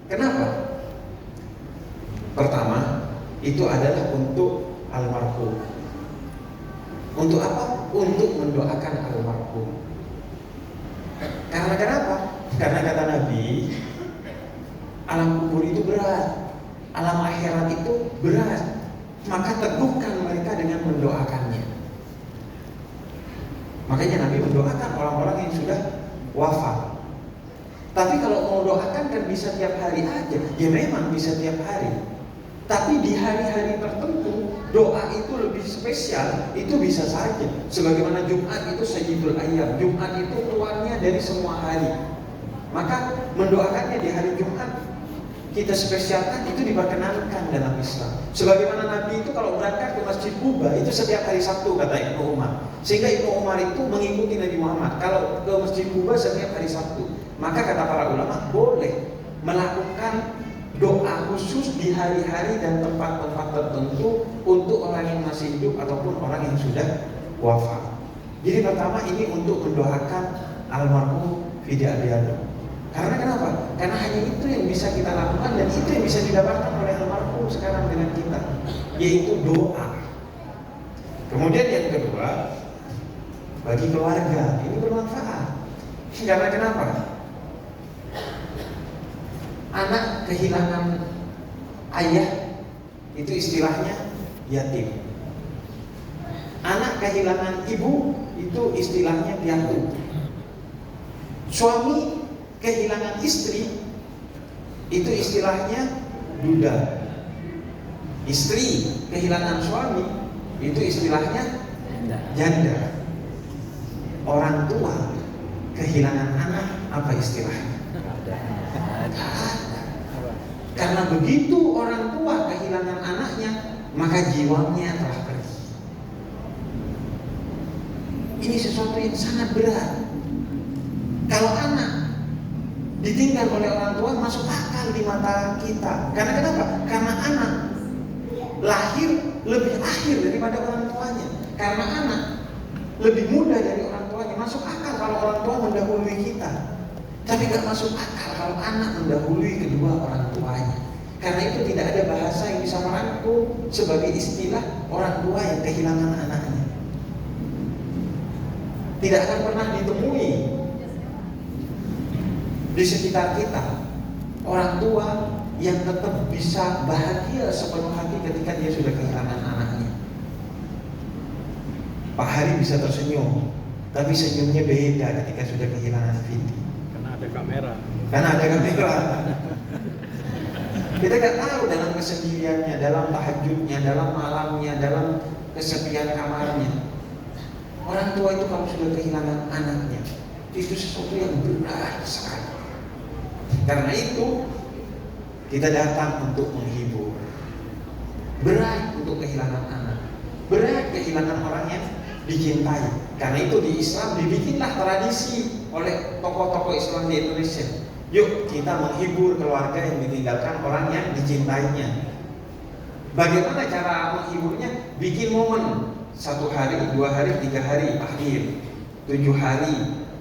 Kenapa? Pertama, itu adalah untuk almarhum. Untuk apa? Untuk mendoakan almarhum. Karena kenapa? Karena kata Nabi, alam kubur itu berat, alam akhirat itu berat. Maka teguhkan mereka dengan mendoakannya. Makanya Nabi mendoakan orang-orang yang sudah wafat. Tapi kalau mau doakan kan bisa tiap hari aja. Ya memang bisa tiap hari. Tapi di hari-hari tertentu doa itu lebih spesial, itu bisa saja. Sebagaimana Jumat itu Sayyidul Ayyam, Jumat itu tuannya dari semua hari. Maka mendoakannya di hari Jumat kita spesialkan, itu diperkenankan dalam Islam. Sebagaimana Nabi itu kalau berangkat ke Masjid Quba itu setiap hari Sabtu, kata Ibnu Umar. Sehingga Ibnu Umar itu mengikuti Nabi Muhammad. Kalau ke Masjid Quba setiap hari Sabtu, maka kata para ulama boleh melakukan doa khusus di hari-hari dan tempat-tempat tertentu untuk orang yang masih hidup ataupun orang yang sudah wafat. Jadi pertama ini untuk mendoakan almarhum Fidi Adiana. Karena kenapa? Karena hanya itu yang bisa kita lakukan dan itu yang bisa didapatkan oleh almarhum sekarang dengan kita, yaitu doa. Kemudian yang kedua, bagi keluarga ini bermanfaat. Karena kenapa? Anak kehilangan ayah itu istilahnya yatim. Anak kehilangan ibu itu istilahnya piatu. Suami kehilangan istri itu istilahnya duda. Istri kehilangan suami itu istilahnya janda. Orang tua kehilangan anak apa istilahnya? Karena begitu orang tua kehilangan anaknya, maka jiwanya telah pergi. Ini sesuatu yang sangat berat. Kalau anak ditinggal oleh orang tua masuk akal di mata kita. Karena kenapa? Karena anak lahir lebih akhir daripada orang tuanya. Karena anak lebih muda dari orang tuanya. Masuk akal kalau orang tua mendahului kita. Tapi gak masuk akal kalau anak mendahului kedua orang tuanya. Karena itu tidak ada bahasa yang bisa merangkum sebagai istilah orang tua yang kehilangan anaknya. Tidak akan pernah ditemui di sekitar kita orang tua yang tetap bisa bahagia sepenuh hati ketika dia sudah kehilangan anaknya. Pak Hari bisa tersenyum, tapi senyumnya beda ketika sudah kehilangan Fidi. Ada kamera. Karena ada kamera. Kita nggak tahu dalam kesendiriannya, dalam tahajudnya, dalam malamnya, dalam kesepian kamarnya. Orang tua itu kalau sudah kehilangan anaknya, itu sesuatu yang berat sekali. Karena itu kita datang untuk menghibur. Berat untuk kehilangan anak, berat kehilangan orang yang dicintai. Karena itu di Islam dibikinlah tradisi oleh tokoh-tokoh Islam di Indonesia. Yuk kita menghibur keluarga yang ditinggalkan orang yang dicintainya. Bagaimana cara menghiburnya? Bikin momen 1 hari, 2 hari, 3 hari tahlil, 7 hari,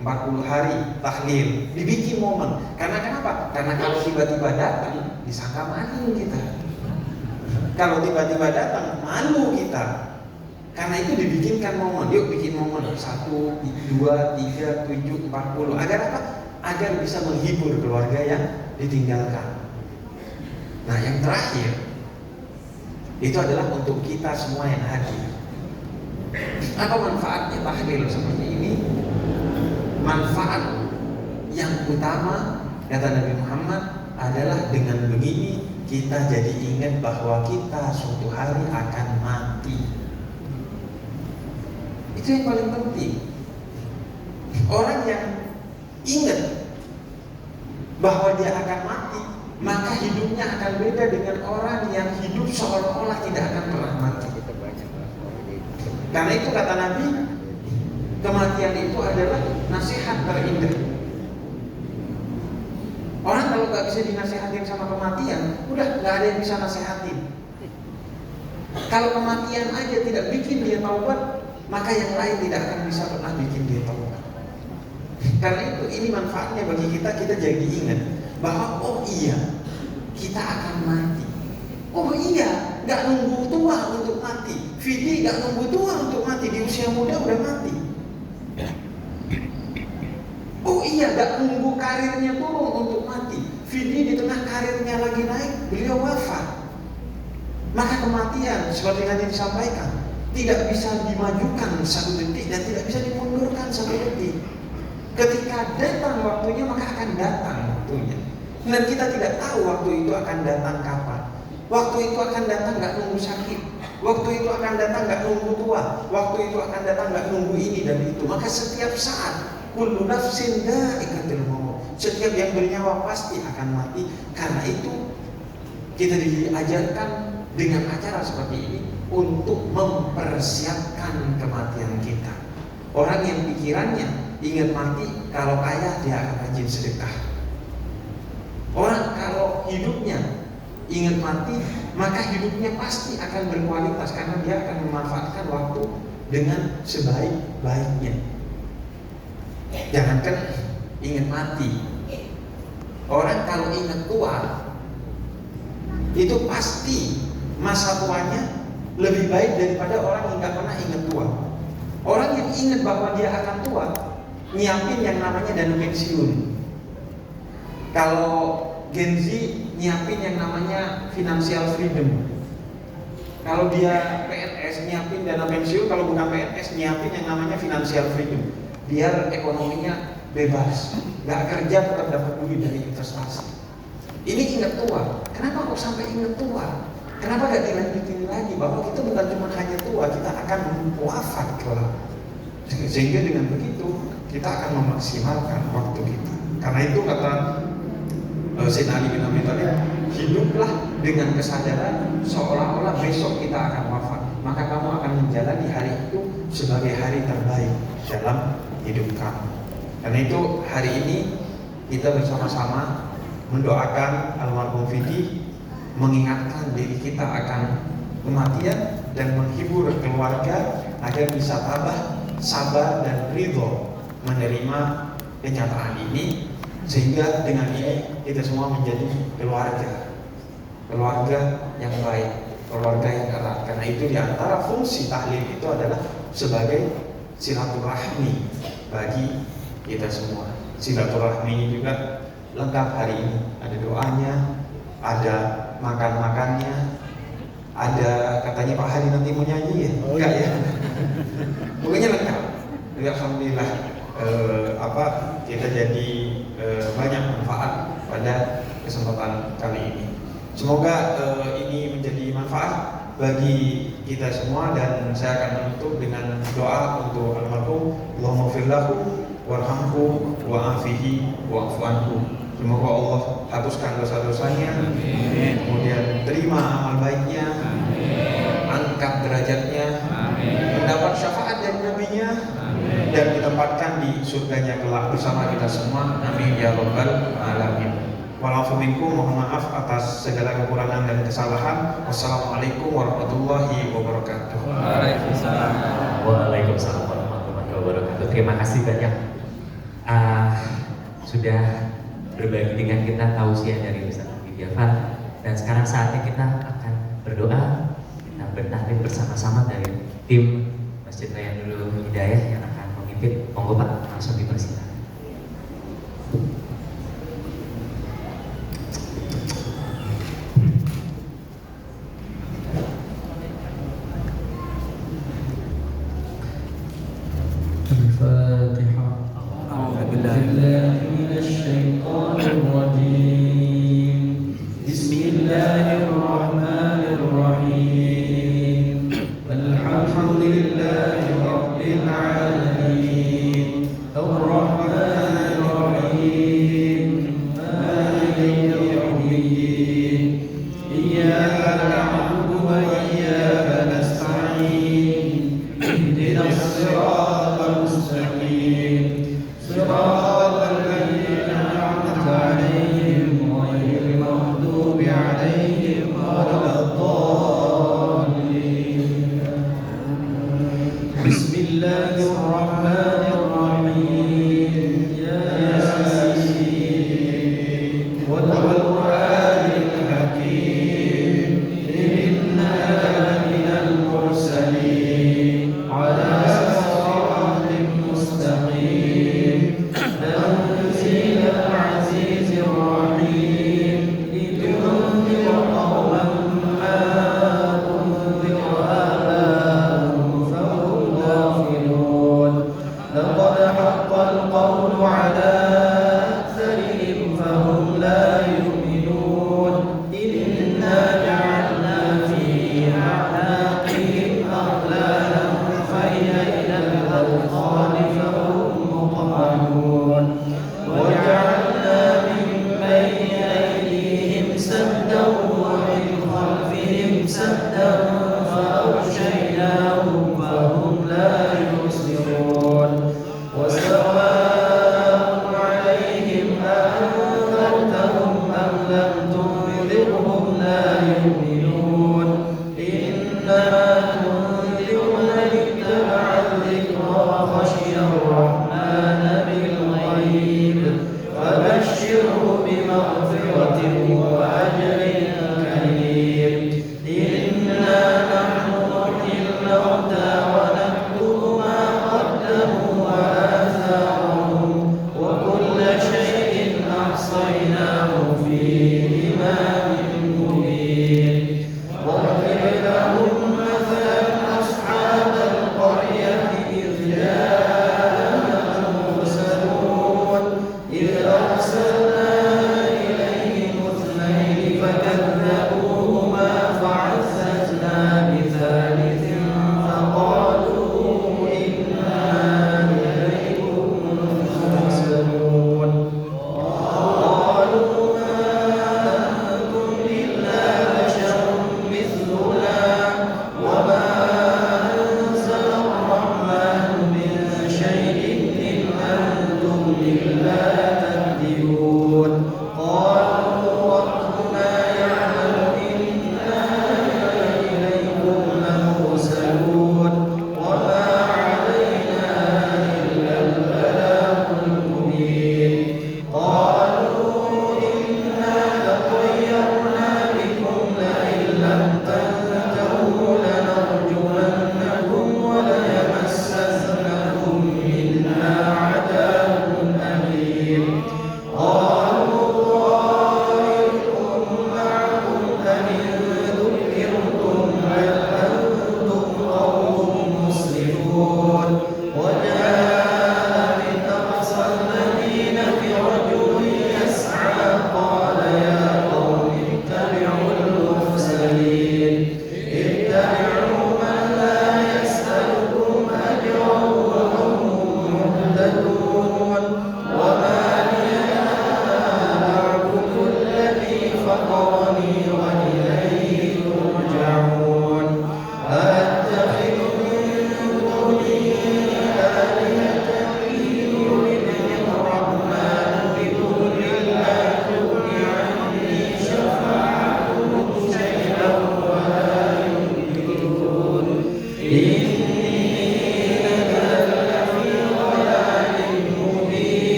40 hari tahlil. Dibikin momen. Karena kenapa? Karena kalau tiba-tiba datang disangka malu kita. Kalau tiba-tiba datang malu kita. Karena itu dibikinkan momen. Yuk bikin momen 1, 2, 3, 7, 40. Agar apa? Agar bisa menghibur keluarga yang ditinggalkan. Nah yang terakhir itu adalah untuk kita semua yang hadir. Apa manfaatnya tahlil seperti ini? Manfaat yang utama kata Nabi Muhammad adalah dengan begini kita jadi ingat bahwa kita suatu hari akan mati. Itu yang paling penting. Orang yang ingat bahwa dia akan mati, maka hidupnya akan beda dengan orang yang hidup seolah-olah tidak akan pernah mati. Karena itu kata Nabi, kematian itu adalah nasihat terindah. Orang kalau nggak bisa dinasihatin sama kematian, udah nggak ada yang bisa nasihatin. Kalau kematian aja tidak bikin dia taubat, maka yang lain tidak akan bisa pernah bikin dia taubat. Karena itu ini manfaatnya bagi kita jadi ingat bahwa oh iya, kita akan mati. Oh iya, nggak nunggu tua untuk mati. Fidi nggak nunggu tua untuk mati, di usia muda udah mati. Oh iya, gak nunggu karirnya turun untuk mati. Fidi di tengah karirnya lagi naik, beliau wafat. Maka kematian, seperti yang tadi disampaikan, tidak bisa dimajukan satu detik dan tidak bisa dimundurkan satu detik. Ketika datang waktunya, maka akan datang waktunya. Dan kita tidak tahu waktu itu akan datang kapan. Waktu itu akan datang gak nunggu sakit. Waktu itu akan datang gak nunggu tua. Waktu itu akan datang gak nunggu ini dan itu. Maka setiap saat, kullu nafsin dha'iqatul maut. Setiap yang bernyawa pasti akan mati. Karena itu kita diajarkan dengan acara seperti ini untuk mempersiapkan kematian kita. Orang yang pikirannya ingat mati, kalau kaya dia akan rajin sedekah. Orang kalau hidupnya ingat mati, maka hidupnya pasti akan berkualitas karena dia akan memanfaatkan waktu dengan sebaik-baiknya. Jangankan ingat mati, orang kalau ingat tua, itu pasti masa tuanya lebih baik daripada orang yang nggak pernah ingat tua. Orang yang ingat bahwa dia akan tua, nyiapin yang namanya dana pensiun. Kalau Gen Z nyiapin yang namanya financial freedom. Kalau dia PNS nyiapin dana pensiun, kalau bukan PNS nyiapin yang namanya financial freedom. Biar ekonominya bebas, nggak kerja tetap dapat duit dari investasi. Ini ingat tua. Kenapa kok sampai ingat tua? Kenapa gak dilanjutin lagi bahwa kita bukan cuma hanya tua, kita akan wafat kelak. Sehingga dengan begitu kita akan memaksimalkan waktu kita. Karena itu kata Sayyidina Ali bin Abi Thalib, hiduplah dengan kesadaran seolah-olah besok kita akan wafat. Maka kamu akan menjalani hari itu sebagai hari terbaik dalam hidup kamu. Karena itu hari ini kita bersama-sama mendoakan almarhum Fidi, mengingatkan diri kita akan kematian dan menghibur keluarga agar bisa tabah, sabar dan ridho menerima kenyataan ini, sehingga dengan ini kita semua menjadi keluarga yang baik, keluarga yang erat. Karena itu diantara fungsi tahlil itu adalah sebagai silaturahmi bagi kita semua. Silaturahmi juga lengkap hari ini, ada doanya, ada makan-makannya, ada katanya Pak Hari nanti mau nyanyi ya? Enggak ya? Pokoknya lengkap. Jadi alhamdulillah kita jadi banyak manfaat pada kesempatan kali ini. Semoga ini menjadi manfaat bagi kita semua, dan saya akan menutup dengan doa untuk almarhum. Allahumma ighfir lahu warhamhu wa'afihi wa'fu anhu. Semoga Allah hapuskan dosa-dosanya, kemudian terima amal baiknya, angkat derajatnya, mendapat syafaat dari Nabi-Nya, dan ditempatkan di surganya kelak bersama kita semua. Amin ya rabbal alamin. Walafu minkum, mohon maaf atas segala kekurangan dan kesalahan. Wassalamualaikum warahmatullahi wabarakatuh. Waalaikumsalam warahmatullahi wabarakatuh. Terima kasih banyak sudah berbagi dengan kita tausiah dari Ustaz Abi Jafar. Dan sekarang saatnya kita akan berdoa, kita bertahlil bersama-sama dari tim Masjid Raya Nurul Hidayah yang akan memimpin. Monggo Pak, langsung dipersilakan. الرحمن الرحيم فبشره بمغفرة وأجر كريم إنا نحن نحيي الموتى ونكتب ما قدموا وآثارهم وكل شيء أحصيناه في إمام مبين واضرب لهم مثلا أصحاب القرية إذ جاءها المرسلون إذ أرسلنا إليهم اثنين فكذبوهما فعززنا بثالث فقالوا إنا إليكم مرسلون قالوا ما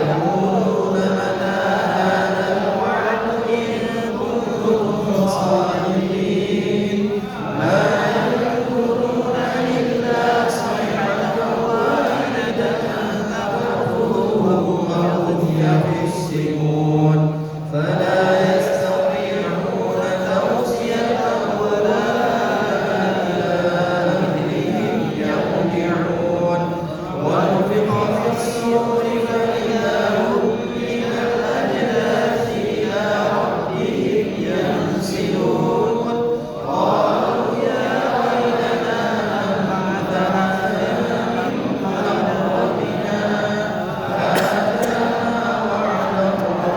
يقولون متى هذا الوعد إن كنتم صادقين ما يذكرون إلا صيحة واحدة تأخذهم وهم يخصمون فلا يستطيعون توصية ولا إلى أهلهم يرجعون ونفخ في الصور فإذا هم من الأجداث إلى ربهم ينسلون قالوا يا ويلنا من بعثنا من مرقدنا هذا ما وعد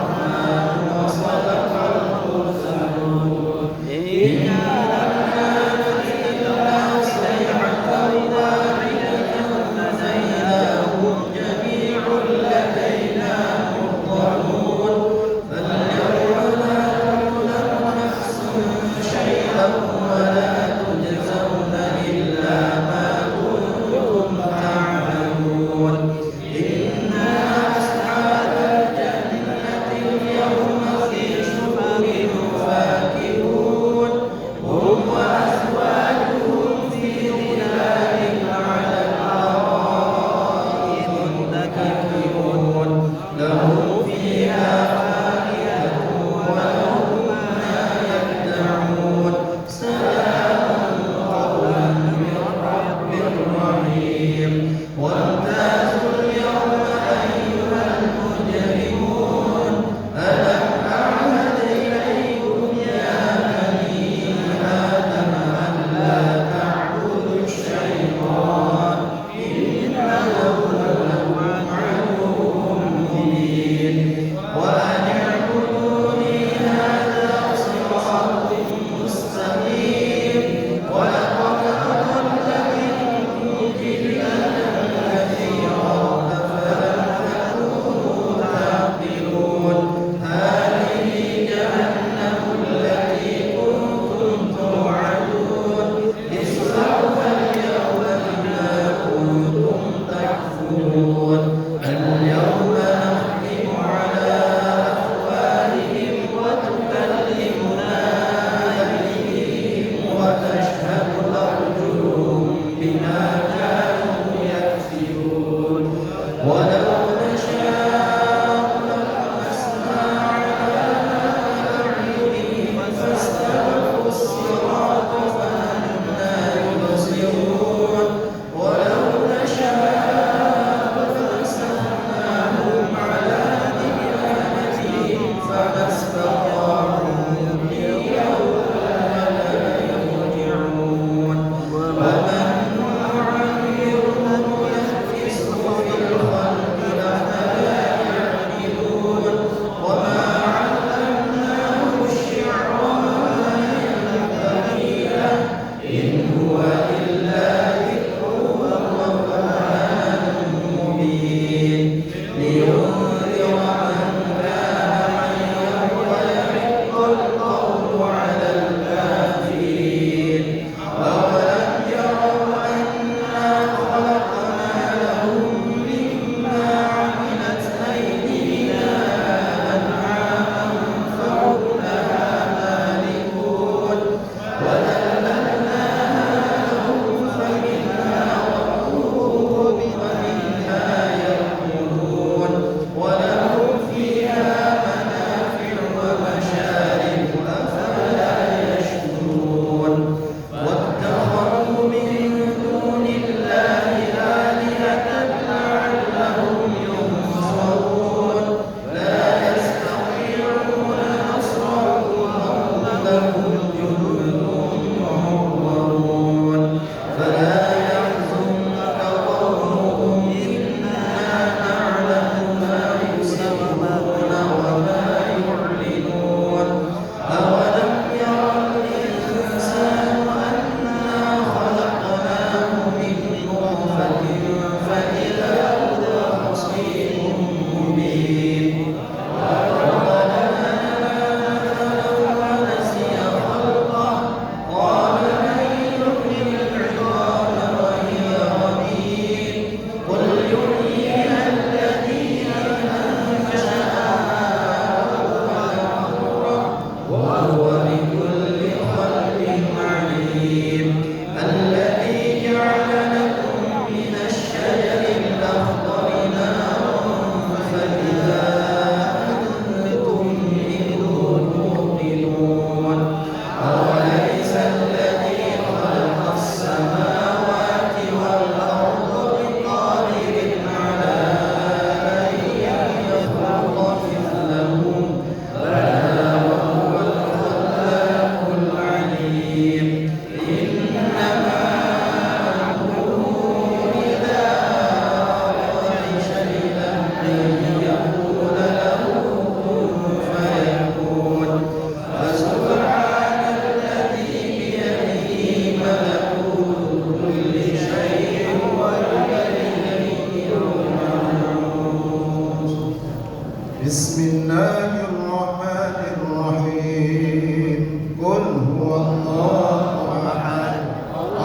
بسم الله الرحمن الرحيم قل هو الله أحد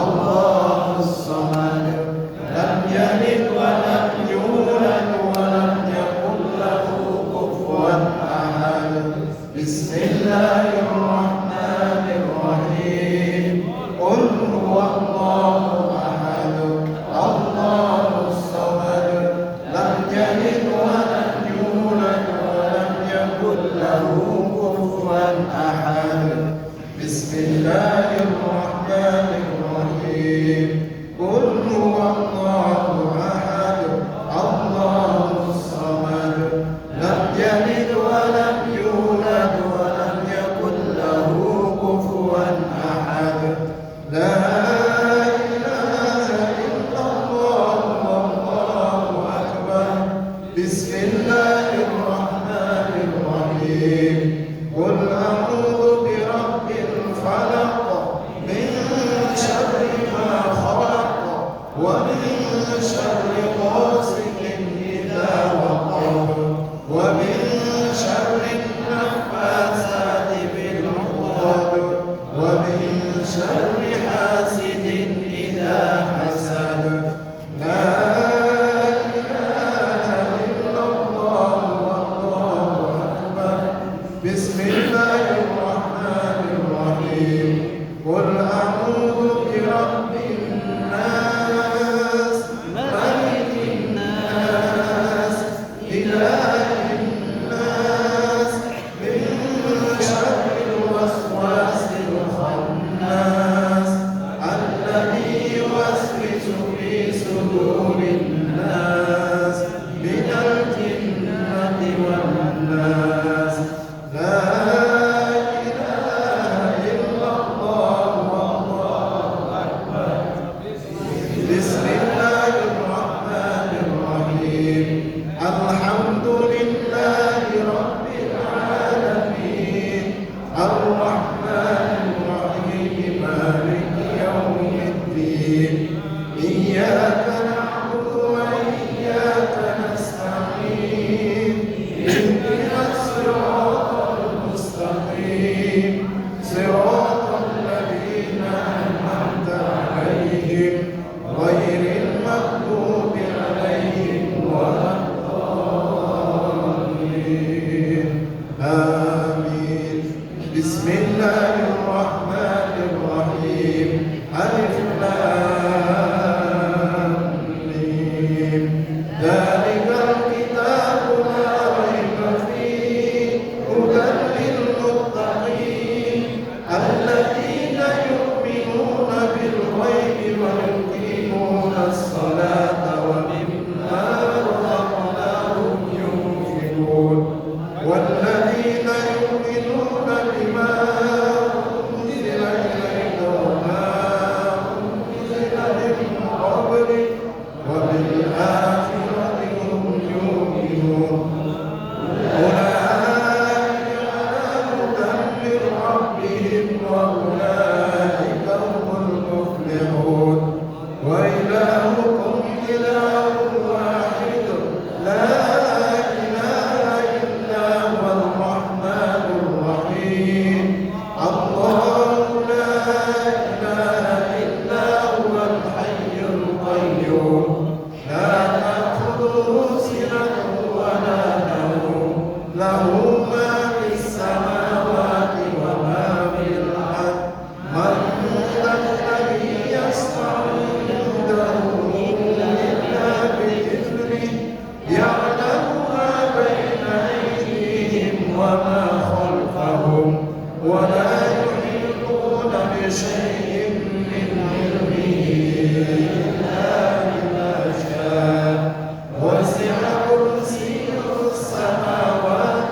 الله الصمد لم يلد ولم يولد ولم يكن له كفوا أحد بسم الله الرحمن الرحيم قل هو الله أحد الله الصمد لم يلد ولم يولد ولم يكن له كفوا أحد بسم الله الرحمن الرحيم قل هو الله أحد الله الصمد لم يلد ولم يولد ولم يكن له كفوا أحد لا إله إلا الله والله أكبر بسم الله الرحمن الرحيم قل أعوذ برب الفلق من شر ما خلق ومن شر غاسق إذا وقب ومن شر النفاثات في العقد ومن شر حاسد إذا حسد لا إله إلا الله والله أكبر بسم الله الرحمن الرحيم قل أعوذ برب الناس ملك الناس إله الناس من شر الوسواس الخناس الذي يوسوس في صدور الناس من الجنة والناس لا إله إلا الله والله أكبر بسم الله الرحمن الرحيم الحمد لله رب العالمين الرحمن الرحيم مالك يوم الدين إياك نعبد وإياك نستعين اهدنا الصراط المستقيم صراط الذين أنعمت عليهم غير المغضوب عليهم ولا الضالين آمين بسم الله الرحمن الرحيم ألف لام ميم ذلك الكتاب لا ريب فيه هدى للمتقين الذين يؤمنون بالغيب ويقيمون الصلاة ومما رزقناهم ينفقون والذين يؤمنون بما أنزل إليك وما أنزل من قبلك وبالآخرة هم يؤمنون أولئك على هدى من ربهم وأولئك هم المفلحون وإلهكم إله واحد لا إله إلا هو الرحمن الرحيم الله لا إله إلا هو الحي القيوم لا تأخذه سنة ولا نوم له ما في السماوات وما في الأرض من ذا الذي يشفع عنده إلا بإذنه يعلم ما بين أيديهم وما خلفهم ولا يحيطون بشيء من علمه إلا بما شاء وسع كرسيه السماوات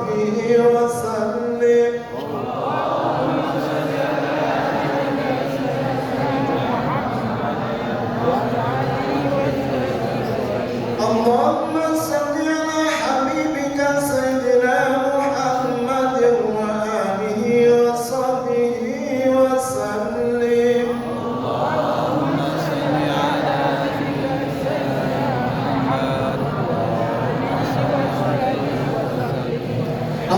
وصحبه وسلم اللهم صل على حبيبك سيدنا محمد وآله وصحبه وسلم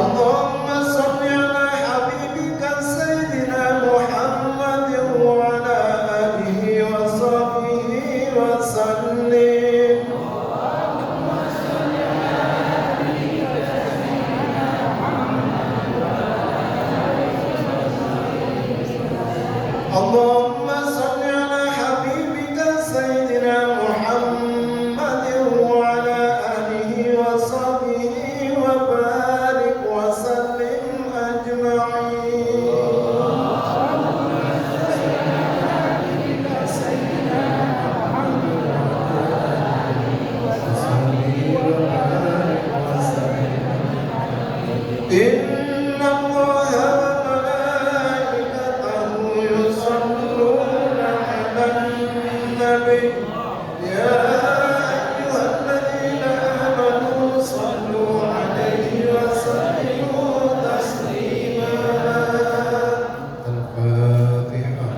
اللهم صل على حبيبك سيدنا محمد وعلى آله وصحبه وسلم اللهم صل على حبيبك سيدنا محمد وعلى آله وصحبه وبارك وسلم أجمعين إن الله وملائكته يصلون على النبي يا أيها الذين آمنوا صلوا عليه وسلموا تسليما الفاتحة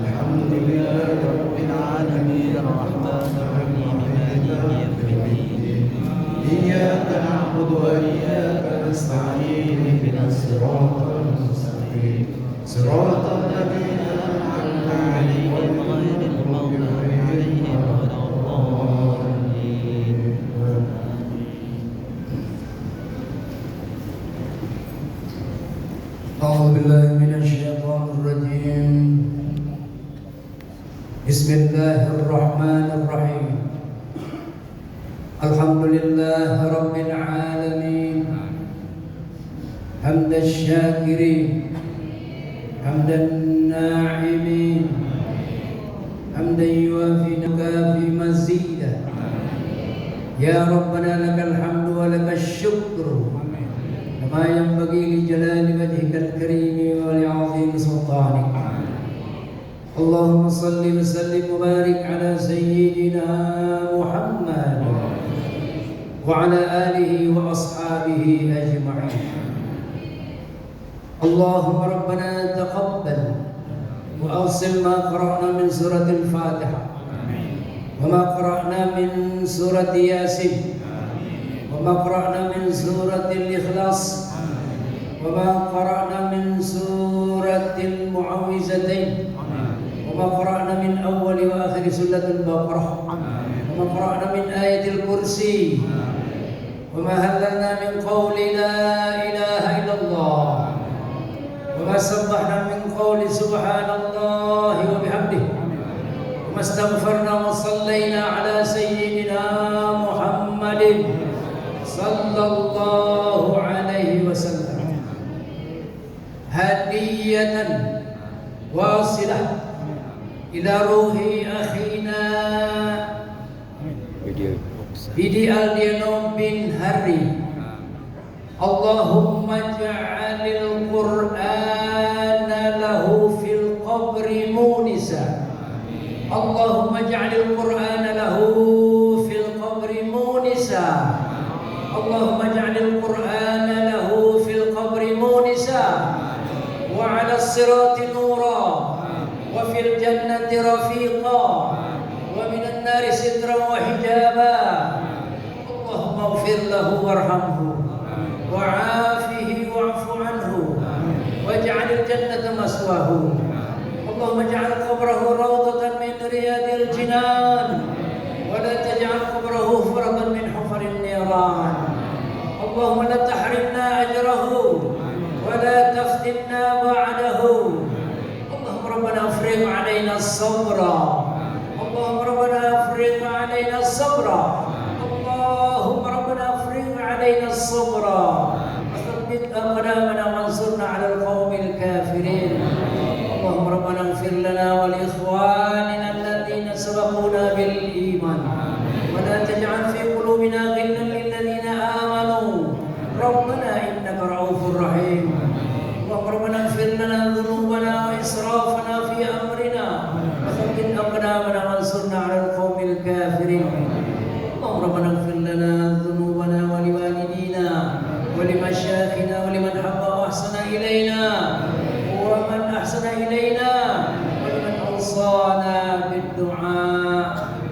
الحمد لله رب العالمين الرحمن الرحيم مالك يوم الدين إياك نعبد وإياك نستعين اهدنا الصراط المستقيم صراط الذين أنعمت عليهم غير المغضوب عليهم ولا الضالين أعوذ بالله من الشيطان الرجيم بسم الله الرحمن الرحيم الحمد لله رب العالمين حمد الشاكرين حمد الناعمين حمدا يوافي نكافي مزيدا يا ربنا لك الحمد ولك الشكر كما ينبغي لجلال وجهك الكريم ولعظيم سلطانك اللهم صل وسلم وبارك على سيدنا محمد وعلى آله وأصحابه أجمعين اللهم ربنا تقبل وأوصل ما قرأنا من سورة الفاتحة وما قرأنا من سورة ياسين وما قرأنا من سورة الإخلاص وما قرأنا من سورة المعوذتين وما قرأنا من أول وآخر سورة البقرة وما قرأنا من آية الكرسي وما هللنا من قول لا إله إلا الله وما سبحنا من قول سبحان الله وبحمده وما استغفرنا وصلينا على سيدنا محمد صلى الله عليه وسلم هدية واصلة إلى روح أخينا Bidi Aldiano bin Hari Allahumma ja'alil Qur'ana lahu fil qabri munisa Allahumma ja'alil Qur'ana lahu fil qabri munisa Allahumma ja'alil Qur'ana lahu fil qabri munisa wa 'ala as-sirati nura wa fil jannati rafiqa wa minan nari sitran wa hijaba Allahumma ighfir lahu warhamhu wa'afihi wa'fu anhu waj'alil jannata maswahu Allahumma ij'al qabrahu rawdatan min riyadil jinan wa la taj'al qabrahu hufratan min hufarin niran Allahumma la tahrimna ajrahu wa la taftinna ba'dahu Allahumma rabbana afrigh 'alaina as-sabra Allahumma rabbana afrigh 'alaina as-sabra Allahumma rabbana afrigh 'alaina as-sabra وثبت أقدامنا وانصرنا على القوم الكافرين اللهم ربنا اغفر لنا ولإخواننا الذين سبقونا بالإيمان ربنا اغفر لنا ذنوبنا ولوالدينا ولمشايخنا ولمن حب وأحسن إلينا ومن أحسن إلينا ولمن أوصانا بالدعاء.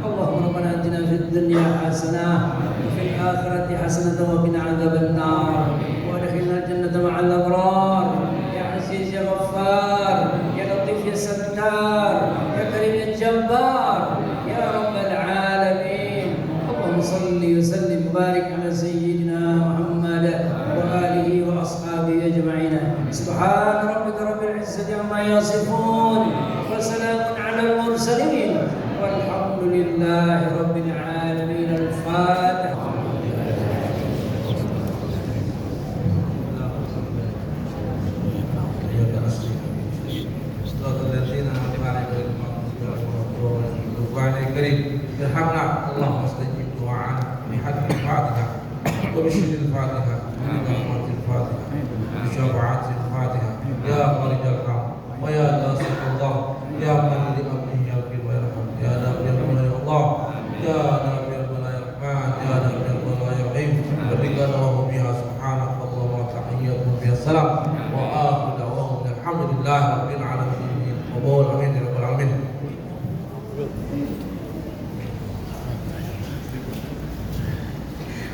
اللهم ربنا آتنا في الدنيا حسنة وفي الآخرة حسنة وقنا عذاب النار وادخلنا الجنة مع الأبرار. يا عزيز يا غفار يا لطيف يا ستار يا كريم يا جبار يا رب العالمين. اللهم صل وسلم وبارك على سيدنا محمد وآله وأصحابه أجمعين. سبحان ربك رب العزة عما يصفون وسلام على المرسلين والحمد لله رب العالمين. الفاتحة. ارحمنا اللهم استجب دعاءنا بحق الفاتحه وبشر الفاتحه وبرحمه الفاتحه وبشفاعه الفاتحه يا خالق الحق ويا ناصر الله يا من لامره يغفر ويرحم يا نافع البلاء يا الله يا نافع البلاء يا رحمن يا نافع البلاء يا رحيم وبك نوه بها سبحانك اللهم وتحياتهم بها السلام واخر دعواهم الحمد لله رب العالمين. وقول امين يا رب العالمين.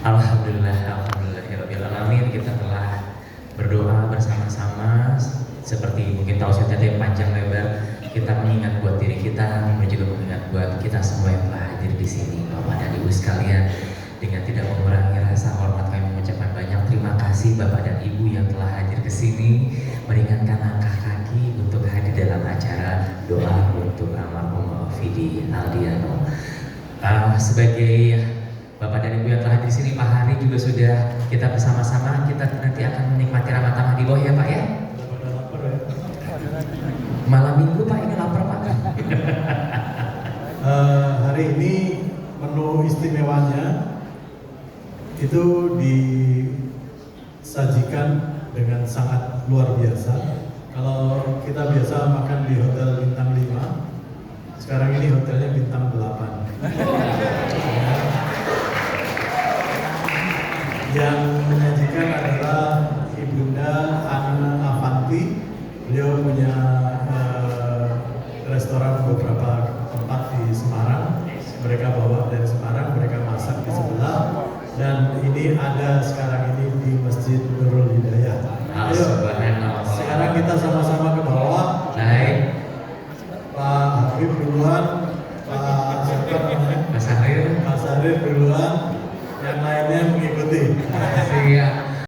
Alhamdulillahirrahmanirrahim. Kita telah berdoa bersama-sama seperti mungkin tausiah yang panjang lebar. Kita mengingat buat diri kita, juga mengingat buat kita semua yang telah hadir di sini, Bapak dan Ibu sekalian. Dengan tidak mengurangi rasa hormat kami mengucapkan banyak terima kasih Bapak dan Ibu yang telah hadir ke sini, meringankan langkah kaki untuk hadir dalam acara doa untuk almarhum Fidi Aldiano. Sebagai Bapak dan Ibu yang telah hadir di sini, Pak Hari juga sudah kita bersama-sama kita nanti akan menikmati Ramadan di bawah ya Pak ya. Malam minggu Pak ini lapar Pak. Hari ini menu istimewanya itu disajikan dengan sangat luar biasa. Kalau kita biasa makan di hotel bintang 5, sekarang ini hotelnya bintang 8. Yang menyajikan adalah Ibunda Ana Avanti. Beliau punya restoran beberapa tempat di Semarang. Mereka bawa dari Semarang, mereka masak di sebelah. Dan ini ada sekarang ini di Masjid Nurul Hidayah. Ayo, sekarang kita sama-sama